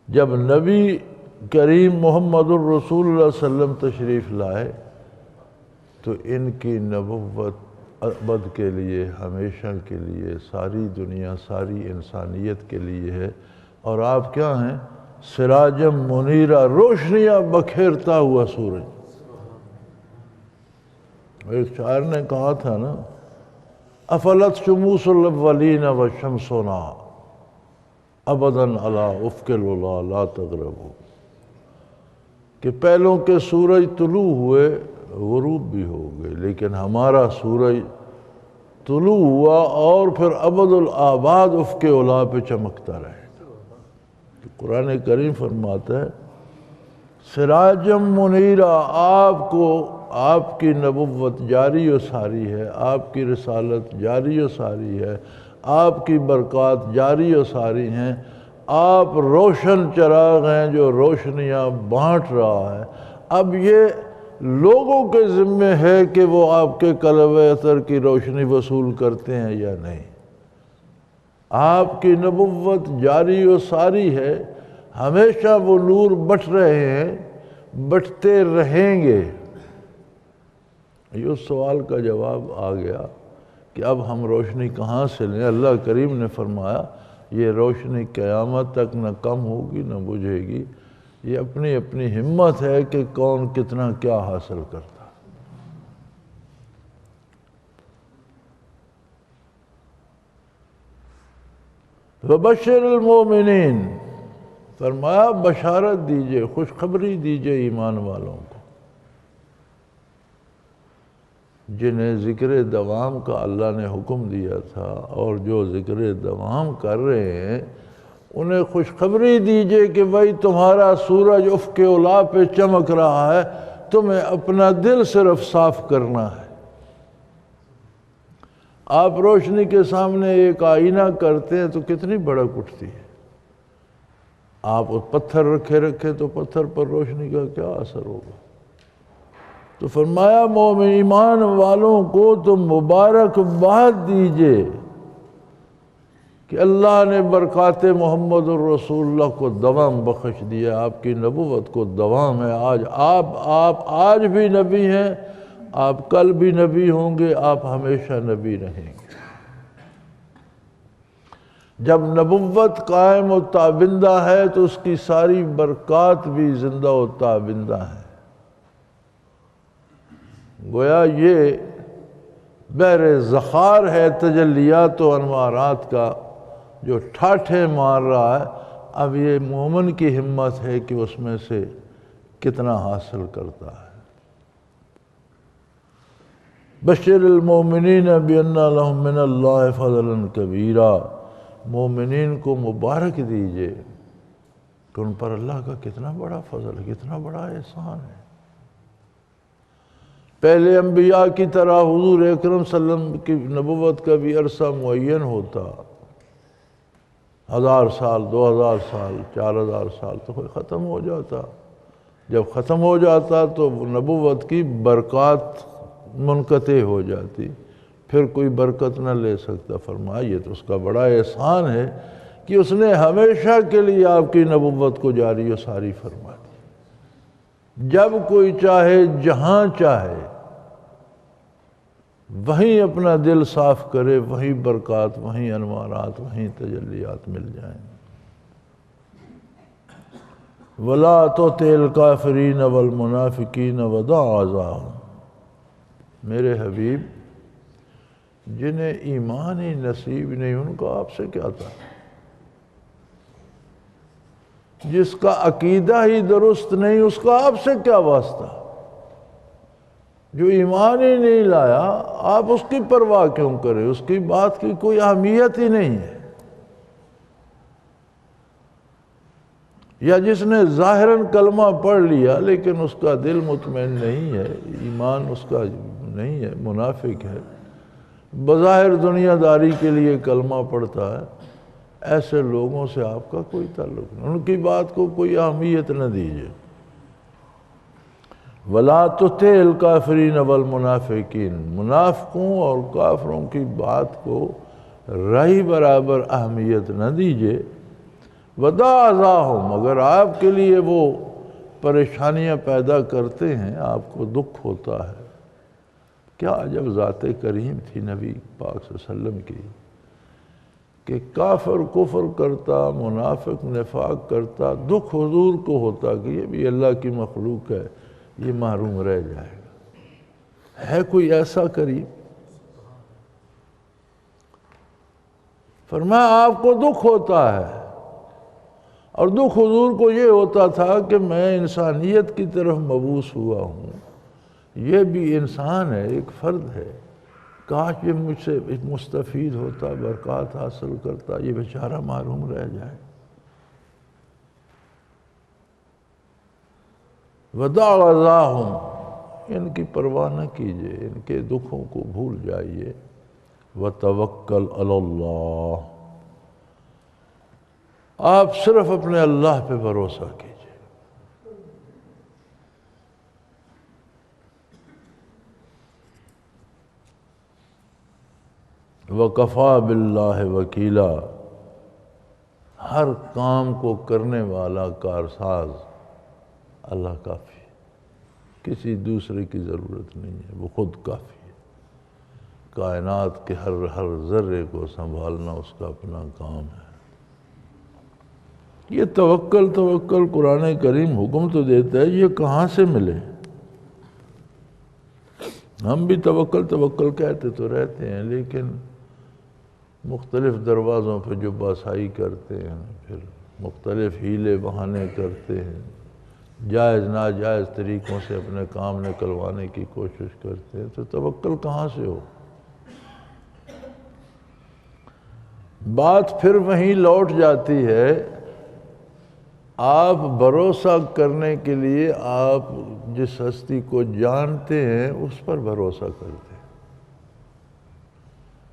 جب نبی کریم محمد الرسول اللہ صلی اللہ علیہ وسلم تشریف لائے تو ان کی نبوت ابد کے لیے، ہمیشہ کے لیے، ساری دنیا، ساری انسانیت کے لیے ہے، اور آپ کیا ہیں؟ سراجم منیرہ، روشنیاں بکھیرتا ہوا سورج۔ ایک شاعر نے کہا تھا نا، افلت شموس الاولین وشمسنا ابداً علی افق العلا لا تغربوا، کہ پہلوں کے سورج طلوع ہوئے غروب بھی ہو گئے، لیکن ہمارا سورج طلوع ہوا اور پھر ابد الآباد افق علا پہ چمکتا رہے۔ قرآن کریم فرماتا ہے سراجم منیرہ، آپ کو آپ کی نبوت جاری و ساری ہے، آپ کی رسالت جاری و ساری ہے، آپ کی برکات جاری و ساری ہیں، آپ روشن چراغ ہیں جو روشنیاں بانٹ رہا ہے۔ اب یہ لوگوں کے ذمے ہے کہ وہ آپ کے قلب اثر کی روشنی وصول کرتے ہیں یا نہیں۔ آپ کی نبوت جاری و ساری ہے، ہمیشہ وہ نور بٹ رہے ہیں، بٹتے رہیں گے۔ یہ اس سوال کا جواب آ گیا کہ اب ہم روشنی کہاں سے لیں؟ اللہ کریم نے فرمایا یہ روشنی قیامت تک نہ کم ہوگی نہ بجھے گی، یہ اپنی اپنی ہمت ہے کہ کون کتنا کیا حاصل کرتا۔ وبشر المومنین، فرمایا بشارت دیجئے، خوشخبری دیجئے ایمان والوں کو، جنہیں ذکر دوام کا اللہ نے حکم دیا تھا اور جو ذکر دوام کر رہے ہیں انہیں خوشخبری دیجئے کہ بھائی تمہارا سورج افق علا پہ چمک رہا ہے، تمہیں اپنا دل صرف صاف کرنا ہے۔ آپ روشنی کے سامنے ایک آئینہ کرتے ہیں تو کتنی بھڑک اٹھتی ہے، آپ پتھر رکھے تو پتھر پر روشنی کا کیا اثر ہوگا؟ تو فرمایا مومن ایمان والوں کو تم مبارکباد دیجئے کہ اللہ نے برکات محمد الرسول اللہ کو دوام بخش دیا، آپ کی نبوت کو دوام ہے۔ آج آپ آج بھی نبی ہیں، آپ کل بھی نبی ہوں گے، آپ ہمیشہ نبی رہیں گے۔ جب نبوت قائم و تابندہ ہے تو اس کی ساری برکات بھی زندہ و تابندہ ہیں۔ گویا یہ بحر ذخار ہے تجلیات و انوارات کا جو ٹھاٹھے مار رہا ہے۔ اب یہ مومن کی ہمت ہے کہ اس میں سے کتنا حاصل کرتا ہے۔ بشر المومنین بان لہم من اللہ فضلا کبیرا، مومنین کو مبارک دیجئے کہ ان پر اللہ کا کتنا بڑا فضل ہے، کتنا بڑا احسان ہے۔ پہلے انبیاء کی طرح حضور اکرم صلی اللہ علیہ وسلم کی نبوت کا بھی عرصہ معین ہوتا، 1000 سال، 2000 سال، 4000 سال تو کوئی ختم ہو جاتا۔ جب ختم ہو جاتا تو نبوت کی برکات منقطع ہو جاتی، پھر کوئی برکت نہ لے سکتا۔ فرمایا یہ تو اس کا بڑا احسان ہے کہ اس نے ہمیشہ کے لیے آپ کی نبوت کو جاری و ساری فرما دی۔ جب کوئی چاہے، جہاں چاہے، وہیں اپنا دل صاف کرے، وہیں برکات، وہیں انوارات، وہیں تجلیات مل جائیں۔ وَلَا تُطِعِ الْكَافِرِينَ وَالْمُنَافِقِينَ وَدَعْ أَذَاهُمْ، میرے حبیب جنہیں ایمان ہی نصیب نہیں ان کو آپ سے کیا تھا؟ جس کا عقیدہ ہی درست نہیں اس کا آپ سے کیا واسطہ؟ جو ایمان ہی نہیں لایا آپ اس کی پرواہ کیوں کریں؟ اس کی بات کی کوئی اہمیت ہی نہیں ہے۔ یا جس نے ظاہراً کلمہ پڑھ لیا لیکن اس کا دل مطمئن نہیں ہے، ایمان اس کا نہیں ہے، منافق ہے، بظاہر دنیا داری کے لیے کلمہ پڑھتا ہے، ایسے لوگوں سے آپ کا کوئی تعلق نہیں، ان کی بات کو کوئی اہمیت نہ دیجیے۔ وَلَا تُطِعِ الْكَافِرِينَ وَالْمُنَافِقِينَ، منافقوں اور کافروں کی بات کو رائی برابر اہمیت نہ دیجیے۔ وَدَعْ أَذَاهُمْ، اگر آپ کے لیے وہ پریشانیاں پیدا کرتے ہیں، آپ کو دکھ ہوتا ہے۔ کیا عجب ذات کریم تھی نبی پاک صلی اللہ علیہ وسلم کی کہ کافر کفر کرتا، منافق نفاق کرتا، دکھ حضور کو ہوتا کہ یہ بھی اللہ کی مخلوق ہے، یہ محروم رہ جائے گا۔ ہے کوئی ایسا کریم؟ فرمایا آپ کو دکھ ہوتا ہے، اور دکھ حضور کو یہ ہوتا تھا کہ میں انسانیت کی طرف مبعوث ہوا ہوں، یہ بھی انسان ہے، ایک فرد ہے، کاش یہ مجھ سے مستفید ہوتا، برکات حاصل کرتا، یہ بیچارہ محروم رہ جائے۔ وَدَعْ أَذَاهُمْ، ان کی پرواہ نہ کیجئے، ان کے دکھوں کو بھول جائیے۔ وَتَوَكَّلْ عَلَى اللَّهِ، آپ صرف اپنے اللہ پہ بھروسہ کیجئے۔ وَكَفَى بِاللَّهِ وَكِيلًا، ہر کام کو کرنے والا کارساز اللہ کافی ہے، کسی دوسرے کی ضرورت نہیں ہے، وہ خود کافی ہے۔ کائنات کے ہر ذرے کو سنبھالنا اس کا اپنا کام ہے۔ یہ توکل قرآن کریم حکم تو دیتا ہے، یہ کہاں سے ملے؟ ہم بھی توکل کہتے تو رہتے ہیں، لیکن مختلف دروازوں پہ جو باسائی کرتے ہیں، پھر مختلف ہیلے بہانے کرتے ہیں، جائز ناجائز طریقوں سے اپنے کام نکلوانے کی کوشش کرتے ہیں، تو توکل کہاں سے ہو؟ بات پھر وہیں لوٹ جاتی ہے، آپ بھروسہ کرنے کے لیے آپ جس ہستی کو جانتے ہیں اس پر بھروسہ کرتے ہیں۔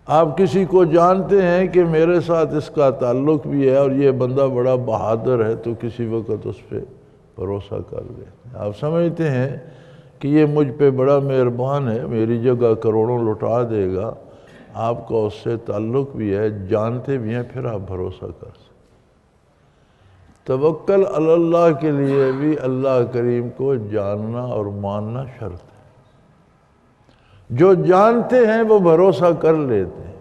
آپ کسی کو جانتے ہیں کہ میرے ساتھ اس کا تعلق بھی ہے اور یہ بندہ بڑا بہادر ہے، تو کسی وقت اس پہ بھروسہ کر لیتے ہیں۔ آپ سمجھتے ہیں کہ یہ مجھ پہ بڑا مہربان ہے، میری جگہ کروڑوں لٹا دے گا، آپ کا اس سے تعلق بھی ہے، جانتے بھی ہیں، پھر آپ بھروسہ کر سکتے۔ توکل علی اللہ کے لیے بھی اللہ کریم کو جاننا اور ماننا شرط ہے۔ جو جانتے ہیں وہ بھروسہ کر لیتے ہیں،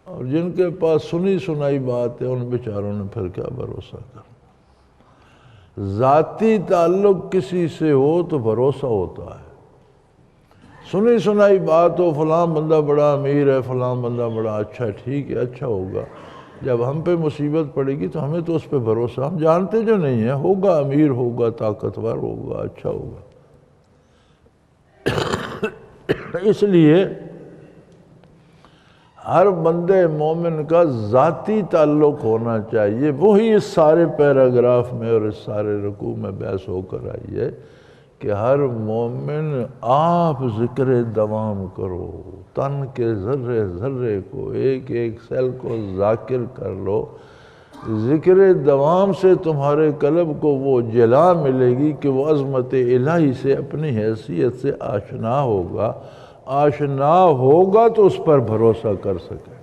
اور جن کے پاس سنی سنائی بات ہے ان بیچاروں نے پھر کیا بھروسہ کرنا۔ ذاتی تعلق کسی سے ہو تو بھروسہ ہوتا ہے، سنی سنائی بات ہو فلاں بندہ بڑا امیر ہے، فلاں بندہ بڑا اچھا ہے، ٹھیک ہے اچھا ہوگا، جب ہم پہ مصیبت پڑے گی تو ہمیں تو اس پہ بھروسہ، ہم جانتے جو نہیں ہیں، ہوگا امیر ہوگا طاقتور ہوگا اچھا ہوگا۔ اس لیے ہر بندے مومن کا ذاتی تعلق ہونا چاہیے۔ وہی اس سارے پیراگراف میں اور اس سارے رکوع میں بحث ہو کر آئی ہے کہ ہر مومن آپ ذکر دوام کرو، تن کے ذرے ذرے کو، ایک ایک سیل کو ذاکر کر لو۔ ذکر دوام سے تمہارے قلب کو وہ جلا ملے گی کہ وہ عظمت الہی سے اپنی حیثیت سے آشنا ہوگا، آشنا ہوگا تو اس پر بھروسہ کر سکے۔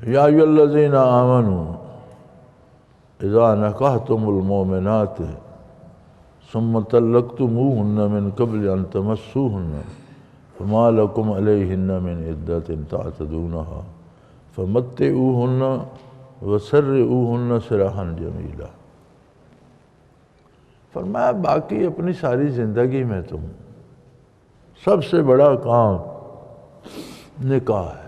یا ایھا الذین آمنوا اذا نکحتم المؤمنات ثم طلقتموہن من قبل ان تمسوہن فما لکم علیہن من عدۃ تعتدونہا فمتعوہن وسرعوہن سراحا جمیلا۔ فرمایا باقی اپنی ساری زندگی میں تم سب سے بڑا کام نکاح ہے۔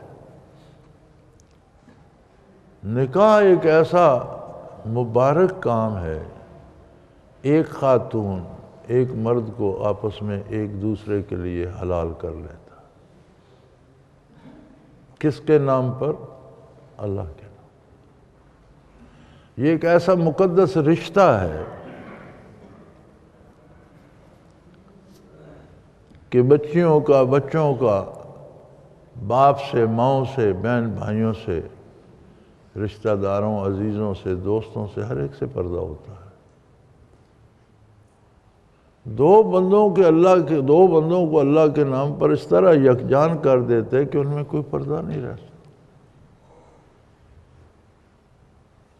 نکاح ایک ایسا مبارک کام ہے، ایک خاتون ایک مرد کو آپس میں ایک دوسرے کے لیے حلال کر لیتا۔ کس کے نام پر؟ اللہ کے نام۔ یہ ایک ایسا مقدس رشتہ ہے کہ بچوں کا باپ سے، ماؤں سے، بہن بھائیوں سے، رشتہ داروں، عزیزوں سے، دوستوں سے، ہر ایک سے پردہ ہوتا ہے۔ دو بندوں کو اللہ کے نام پر اس طرح یکجان کر دیتے کہ ان میں کوئی پردہ نہیں رہتا۔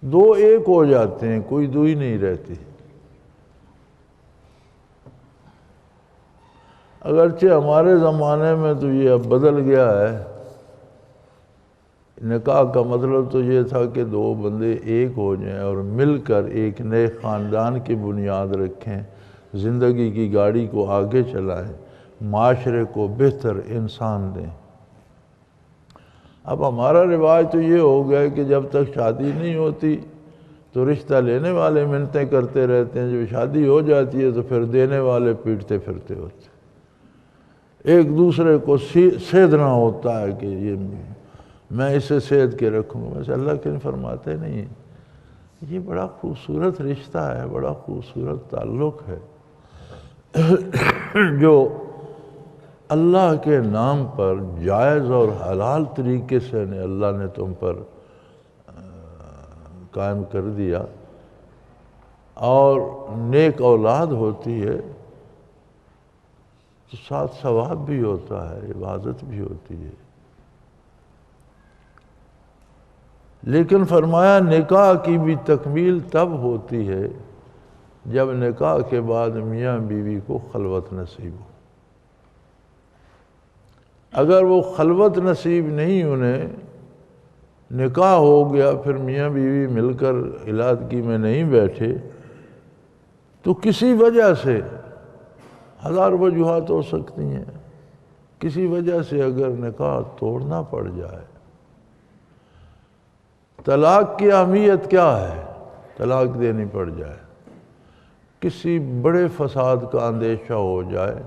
دو ایک ہو جاتے ہیں، کوئی دوئی نہیں رہتی۔ اگرچہ ہمارے زمانے میں تو یہ اب بدل گیا ہے، نکاح کا مطلب تو یہ تھا کہ دو بندے ایک ہو جائیں اور مل کر ایک نئے خاندان کی بنیاد رکھیں، زندگی کی گاڑی کو آگے چلائیں، معاشرے کو بہتر انسان دیں۔ اب ہمارا رواج تو یہ ہو گیا کہ جب تک شادی نہیں ہوتی تو رشتہ لینے والے منتیں کرتے رہتے ہیں، جب شادی ہو جاتی ہے تو پھر دینے والے پیٹتے پھرتے ہوتے ہیں۔ ایک دوسرے کو سیدھنا ہوتا ہے کہ یہ میں اسے سید کے رکھوں گا، ویسے اللہ کے فرماتے نہیں۔ یہ بڑا خوبصورت رشتہ ہے، بڑا خوبصورت تعلق ہے جو اللہ کے نام پر جائز اور حلال طریقے سے اللہ نے تم پر قائم کر دیا، اور نیک اولاد ہوتی ہے تو ساتھ ثواب بھی ہوتا ہے، عبادت بھی ہوتی ہے۔ لیکن فرمایا نکاح کی بھی تکمیل تب ہوتی ہے جب نکاح کے بعد میاں بیوی کو خلوت نصیب ہو۔ اگر وہ خلوت نصیب نہیں انہیں، نکاح ہو گیا پھر میاں بیوی مل کر علادگی میں نہیں بیٹھے، تو کسی وجہ سے، ہزار وجوہات ہو سکتی ہیں، کسی وجہ سے اگر نکاح توڑنا پڑ جائے، طلاق کی اہمیت کیا ہے؟ طلاق دینی پڑ جائے، کسی بڑے فساد کا اندیشہ ہو جائے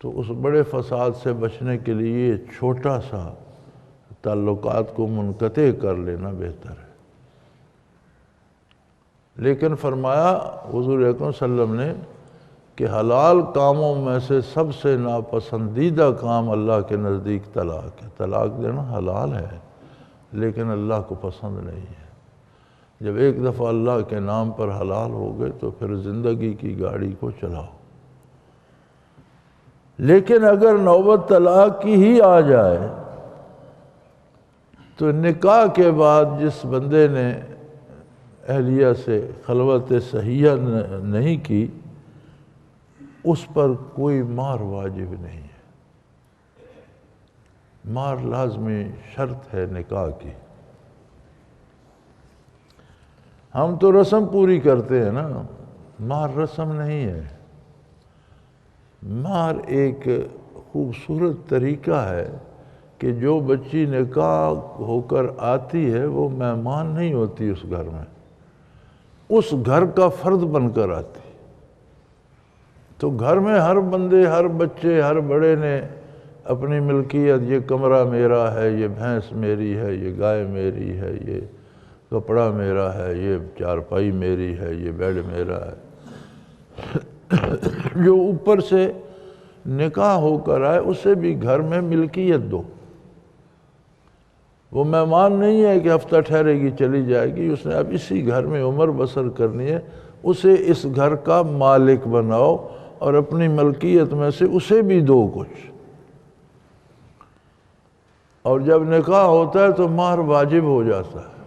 تو اس بڑے فساد سے بچنے کے لیے چھوٹا سا تعلقات کو منقطع کر لینا بہتر ہے۔ لیکن فرمایا حضور اکرم صلی اللہ علیہ وسلم نے کہ حلال کاموں میں سے سب سے ناپسندیدہ کام اللہ کے نزدیک طلاق ہے۔ طلاق دینا حلال ہے لیکن اللہ کو پسند نہیں ہے۔ جب ایک دفعہ اللہ کے نام پر حلال ہو گئے تو پھر زندگی کی گاڑی کو چلاؤ۔ لیکن اگر نوبت طلاق کی ہی آ جائے تو نکاح کے بعد جس بندے نے اہلیہ سے خلوت صحیحہ نہیں کی اس پر کوئی مہر واجب نہیں ہے. مہر لازمی شرط ہے نکاح کی. ہم تو رسم پوری کرتے ہیں نا، مہر رسم نہیں ہے. مہر ایک خوبصورت طریقہ ہے کہ جو بچی نکاح ہو کر آتی ہے وہ مہمان نہیں ہوتی اس گھر میں، اس گھر کا فرد بن کر آتی. تو گھر میں ہر بندے، ہر بچے، ہر بڑے نے اپنی ملکیت، یہ کمرہ میرا ہے، یہ بھینس میری ہے، یہ گائے میری ہے، یہ کپڑا میرا ہے، یہ چارپائی میری ہے، یہ بیڈ میرا ہے. جو اوپر سے نکاح ہو کر آئے اسے بھی گھر میں ملکیت دو. وہ مہمان نہیں ہے کہ ہفتہ ٹھہرے گی چلی جائے گی، اس نے اب اسی گھر میں عمر بسر کرنی ہے. اسے اس گھر کا مالک بناؤ اور اپنی ملکیت میں سے اسے بھی دو کچھ. اور جب نکاح ہوتا ہے تو مہر واجب ہو جاتا ہے.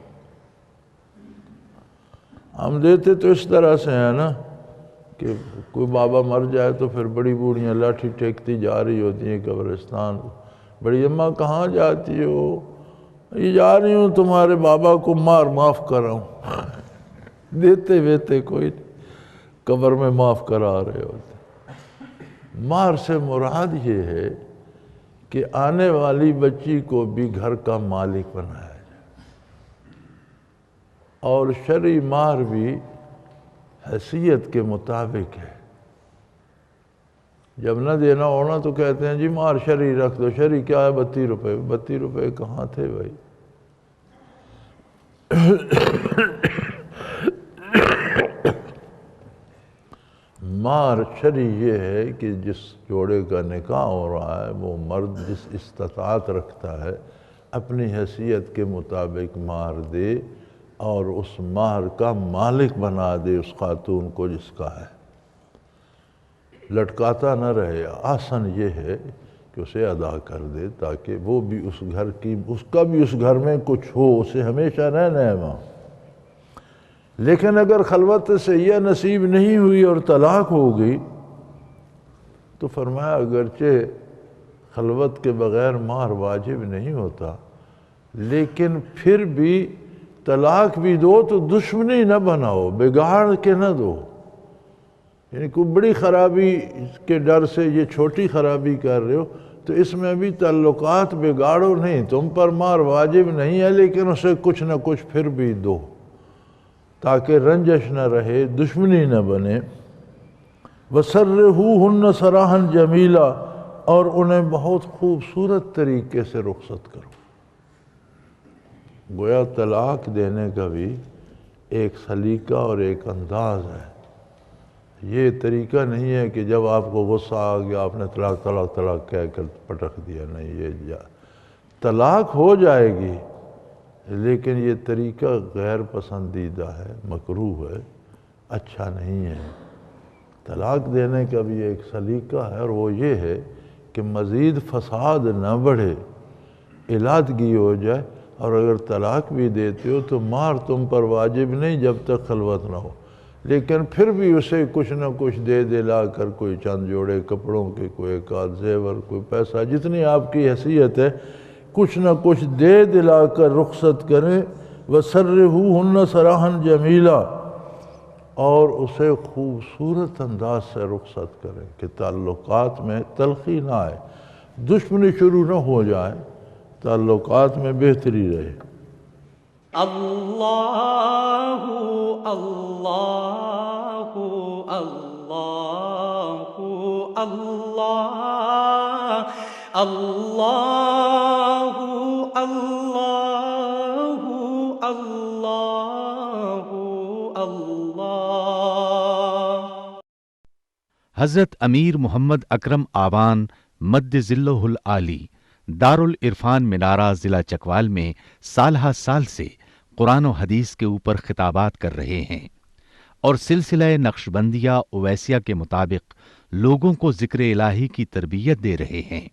ہم دیتے تو اس طرح سے ہیں نا کہ کوئی بابا مر جائے تو پھر بڑی بوڑھیاں لاٹھی ٹیکتی جا رہی ہوتی ہیں قبرستان. بڑی اماں کہاں جاتی ہو؟ یہ جا رہی ہوں تمہارے بابا کو مار معاف کر رہا ہوں. دیتے ویتے کوئی قبر میں معاف کرا رہے ہوتے. مہر سے مراد یہ ہے کہ آنے والی بچی کو بھی گھر کا مالک بنایا جائے. اور شرعی مہر بھی حیثیت کے مطابق ہے. جب نہ دینا ہونا تو کہتے ہیں جی مہر شرعی رکھ دو. شرعی کیا ہے؟ 32 روپے. 32 روپے کہاں تھے بھائی؟ مہر شرعی یہ ہے کہ جس جوڑے کا نکاح ہو رہا ہے وہ مرد جس استطاعت رکھتا ہے اپنی حیثیت کے مطابق مہر دے اور اس مہر کا مالک بنا دے اس خاتون کو جس کا ہے. لٹکاتا نہ رہے. آسن یہ ہے کہ اسے ادا کر دے تاکہ وہ بھی اس گھر کی، اس کا بھی اس گھر میں کچھ ہو، اسے ہمیشہ رہنا ہے وہاں. لیکن اگر خلوت سے یہ نصیب نہیں ہوئی اور طلاق ہو گئی تو فرمایا اگرچہ خلوت کے بغیر مہر واجب نہیں ہوتا لیکن پھر بھی طلاق بھی دو تو دشمنی نہ بناؤ، بگاڑ کے نہ دو. یعنی کوئی بڑی خرابی کے ڈر سے یہ چھوٹی خرابی کر رہے ہو تو اس میں بھی تعلقات بگاڑو نہیں. تم پر مہر واجب نہیں ہے لیکن اسے کچھ نہ کچھ پھر بھی دو تاکہ رنجش نہ رہے، دشمنی نہ بنے. وَسَرِّحُوهُنَّ سَرَاحًا جَمِيلًا، اور انہیں بہت خوبصورت طریقے سے رخصت کرو. گویا طلاق دینے کا بھی ایک سلیقہ اور ایک انداز ہے. یہ طریقہ نہیں ہے کہ جب آپ کو غصہ آ گیا آپ نے طلاق طلاق طلاق کہہ کر پٹک دیا. نہیں، یہ طلاق ہو جائے گی لیکن یہ طریقہ غیر پسندیدہ ہے، مکروہ ہے، اچھا نہیں ہے. طلاق دینے کا بھی ایک سلیقہ ہے اور وہ یہ ہے کہ مزید فساد نہ بڑھے، علادگی ہو جائے. اور اگر طلاق بھی دیتے ہو تو مہر تم پر واجب نہیں جب تک خلوت نہ ہو، لیکن پھر بھی اسے کچھ نہ کچھ دے دلا کر، کوئی چند جوڑے کپڑوں کے، کوئی ایک آدھ زیور، کوئی پیسہ، جتنی آپ کی حیثیت ہے کچھ نہ کچھ دے دلا کر رخصت کریں. وَسَرِّحُوهُنَّ سَرَاحًا جَمِيلًا، اور اسے خوبصورت انداز سے رخصت کریں کہ تعلقات میں تلخی نہ آئے، دشمنی شروع نہ ہو جائے، تعلقات میں بہتری رہے. اللہ اللہ اللہ اللہ اللہ اللہ اللہ اللہ. حضرت امیر محمد اکرم آوان مد ظلہ العالی دارالعرفان منارہ ضلع چکوال میں سالہ سال سے قرآن و حدیث کے اوپر خطابات کر رہے ہیں اور سلسلہ نقشبندیہ اویسیہ کے مطابق لوگوں کو ذکر الہی کی تربیت دے رہے ہیں.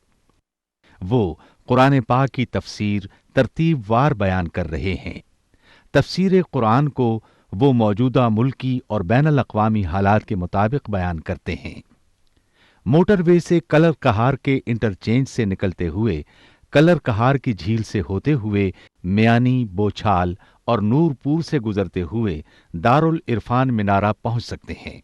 وہ قرآن پاک کی تفسیر ترتیب وار بیان کر رہے ہیں۔ تفسیر قرآن کو وہ موجودہ ملکی اور بین الاقوامی حالات کے مطابق بیان کرتے ہیں۔ موٹر وے سے کلر کہار کے انٹرچینج سے نکلتے ہوئے، کلر کہار کی جھیل سے ہوتے ہوئے، میانی، بوچھال اور نور پور سے گزرتے ہوئے دارالعرفان منارہ پہنچ سکتے ہیں۔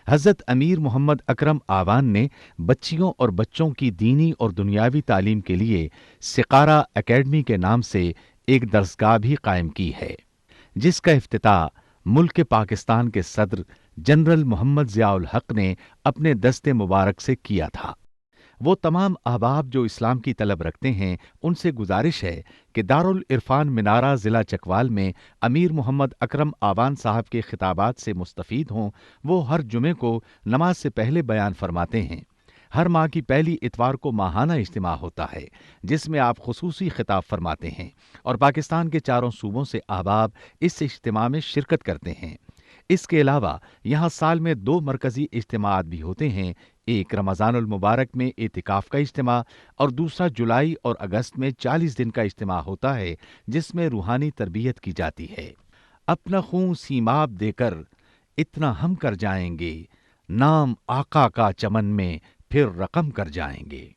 حضرت امیر محمد اکرم آوان نے بچیوں اور بچوں کی دینی اور دنیاوی تعلیم کے لیے سقارہ اکیڈمی کے نام سے ایک درسگاہ بھی قائم کی ہے، جس کا افتتاح ملک پاکستان کے صدر جنرل محمد ضیاء الحق نے اپنے دست مبارک سے کیا تھا۔ وہ تمام احباب جو اسلام کی طلب رکھتے ہیں، ان سے گزارش ہے کہ دارالعرفان منارہ ضلع چکوال میں امیر محمد اکرم آوان صاحب کے خطابات سے مستفید ہوں۔ وہ ہر جمعے کو نماز سے پہلے بیان فرماتے ہیں۔ ہر ماہ کی پہلی اتوار کو ماہانہ اجتماع ہوتا ہے، جس میں آپ خصوصی خطاب فرماتے ہیں اور پاکستان کے چاروں صوبوں سے احباب اس اجتماع میں شرکت کرتے ہیں۔ اس کے علاوہ یہاں سال میں 2 مرکزی اجتماعات بھی ہوتے ہیں، ایک رمضان المبارک میں اعتکاف کا اجتماع اور دوسرا جولائی اور اگست میں 40 دن کا اجتماع ہوتا ہے، جس میں روحانی تربیت کی جاتی ہے۔ اپنا خون سیماب دے کر اتنا ہم کر جائیں گے، نام آقا کا چمن میں پھر رقم کر جائیں گے۔